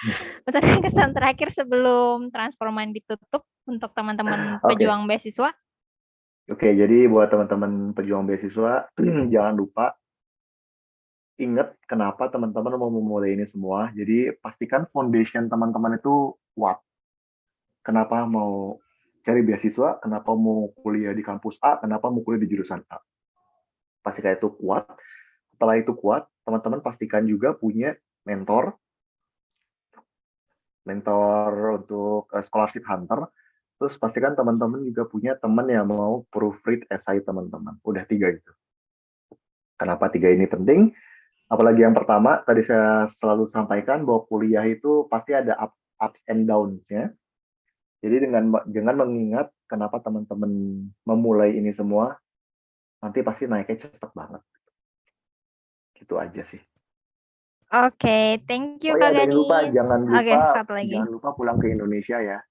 Pesan-pesan terakhir sebelum transforman ditutup untuk teman-teman Oke. pejuang beasiswa. Oke, jadi buat teman-teman pejuang beasiswa, jangan lupa ingat kenapa teman-teman mau memulai ini semua. Jadi pastikan foundation teman-teman itu kuat. Kenapa mau cari beasiswa, kenapa mau kuliah di kampus A, kenapa mau kuliah di jurusan A. Pastikan itu kuat. Setelah itu kuat, teman-teman pastikan juga punya mentor, mentor untuk scholarship hunter. Terus pastikan teman-teman juga punya teman yang mau proofread esai teman-teman. Udah 3 itu. Kenapa 3 ini penting? Apalagi yang pertama, tadi saya selalu sampaikan bahwa kuliah itu pasti ada ups and downs-nya. Jadi dengan mengingat kenapa teman-teman memulai ini semua, nanti pasti naiknya cepet banget. Gitu aja sih. Oke, thank you Oh ya, Kak dan lupa, Ganis. Oke, satu lagi. jangan lupa pulang ke Indonesia ya.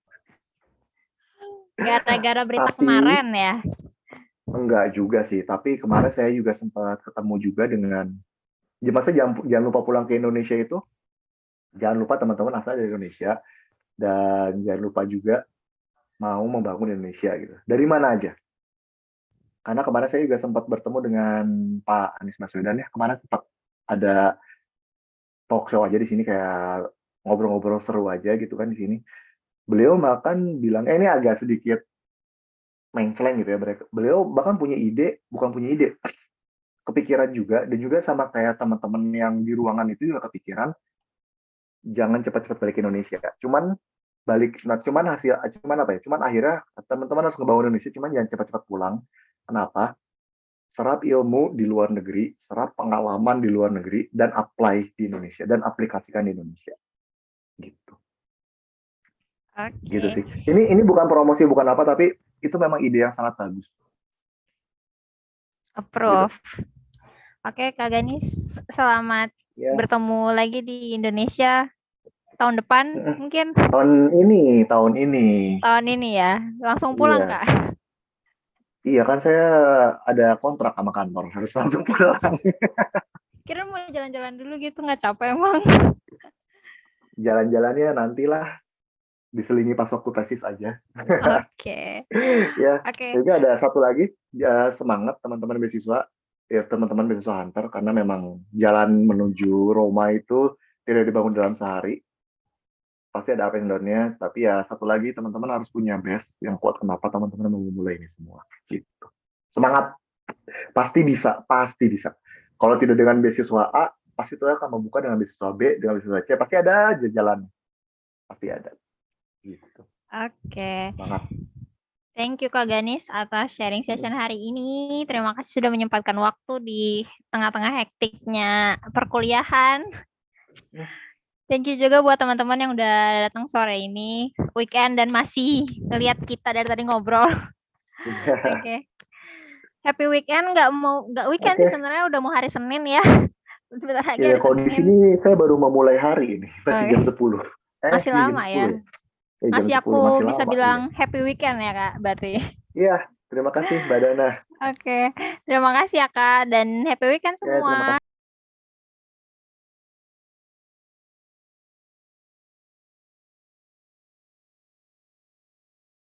Gara-gara berita Tapi kemarin ya. enggak juga sih. Tapi kemarin saya juga sempat ketemu juga dengan, ya masa jangan lupa pulang ke Indonesia itu, jangan lupa teman-teman asal dari Indonesia, dan jangan lupa juga mau membangun Indonesia gitu. Dari mana aja? Karena kemarin saya juga sempat bertemu dengan Pak Anies Baswedan ya. Kemarin sempat ada talk show aja di sini, kayak ngobrol-ngobrol seru aja gitu kan di sini. Beliau bahkan bilang, ini agak sedikit mencleng gitu ya. Beliau bahkan punya ide, bukan punya ide, kepikiran juga, dan juga sama kayak teman-teman yang di ruangan itu juga kepikiran, jangan cepat-cepat balik ke Indonesia. Cuman hasil, cuman apa ya? Cuman akhirnya teman-teman harus ngebangun Indonesia, cuman jangan cepat-cepat pulang. Kenapa? Serap ilmu di luar negeri, serap pengalaman di luar negeri, dan apply di Indonesia, dan aplikasikan di Indonesia. Gitu. Gitu Oke, sih. Ini bukan promosi, bukan apa, tapi itu memang ide yang sangat bagus. Gitu. approve. Oke, Kak Ganis, selamat Ya. bertemu lagi di Indonesia tahun depan mungkin. Tahun ini. Tahun ini ya. Langsung pulang, Iya. Kak. Iya kan saya ada kontrak sama kantor, harus langsung pulang. Kira mau jalan-jalan dulu gitu, nggak capek emang. Jalan-jalannya nantilah, diselingi pas waktu tesis aja. Oke. Ya, Oke. juga ada satu lagi, ya, semangat teman-teman beasiswa, ya teman-teman beasiswa hunter, karena memang jalan menuju Roma itu tidak dibangun dalam sehari, pasti ada up and down-nya, tapi ya satu lagi, teman-teman harus punya base yang kuat. Kenapa teman-teman mau memulai ini semua, gitu. Semangat, pasti bisa, pasti bisa. Kalau tidak dengan beasiswa A, pasti itu akan membuka dengan beasiswa B, dengan beasiswa C, pasti ada aja jalan, pasti ada, gitu. Oke. Semangat. Thank you Kak Ganis atas sharing session hari ini. Terima kasih sudah menyempatkan waktu di tengah-tengah hektiknya perkuliahan. Thank you juga buat teman-teman yang udah datang sore ini, weekend, dan masih ngeliat kita dari tadi ngobrol. Oke. Happy weekend, nggak weekend sih Oke. sebenarnya, udah mau hari Senin ya. Bentar lagi Ya, hari kalau di Senin. sini saya baru memulai hari ini, masih Oke. jam 10. Masih jam lama 10 ya. jam Masih 10 aku masih bisa lama, bilang iya. happy weekend ya Kak, berarti. Iya, terima kasih Mbak Dana. Oke. Terima kasih ya Kak, dan happy weekend Ya, terima kasih. semua.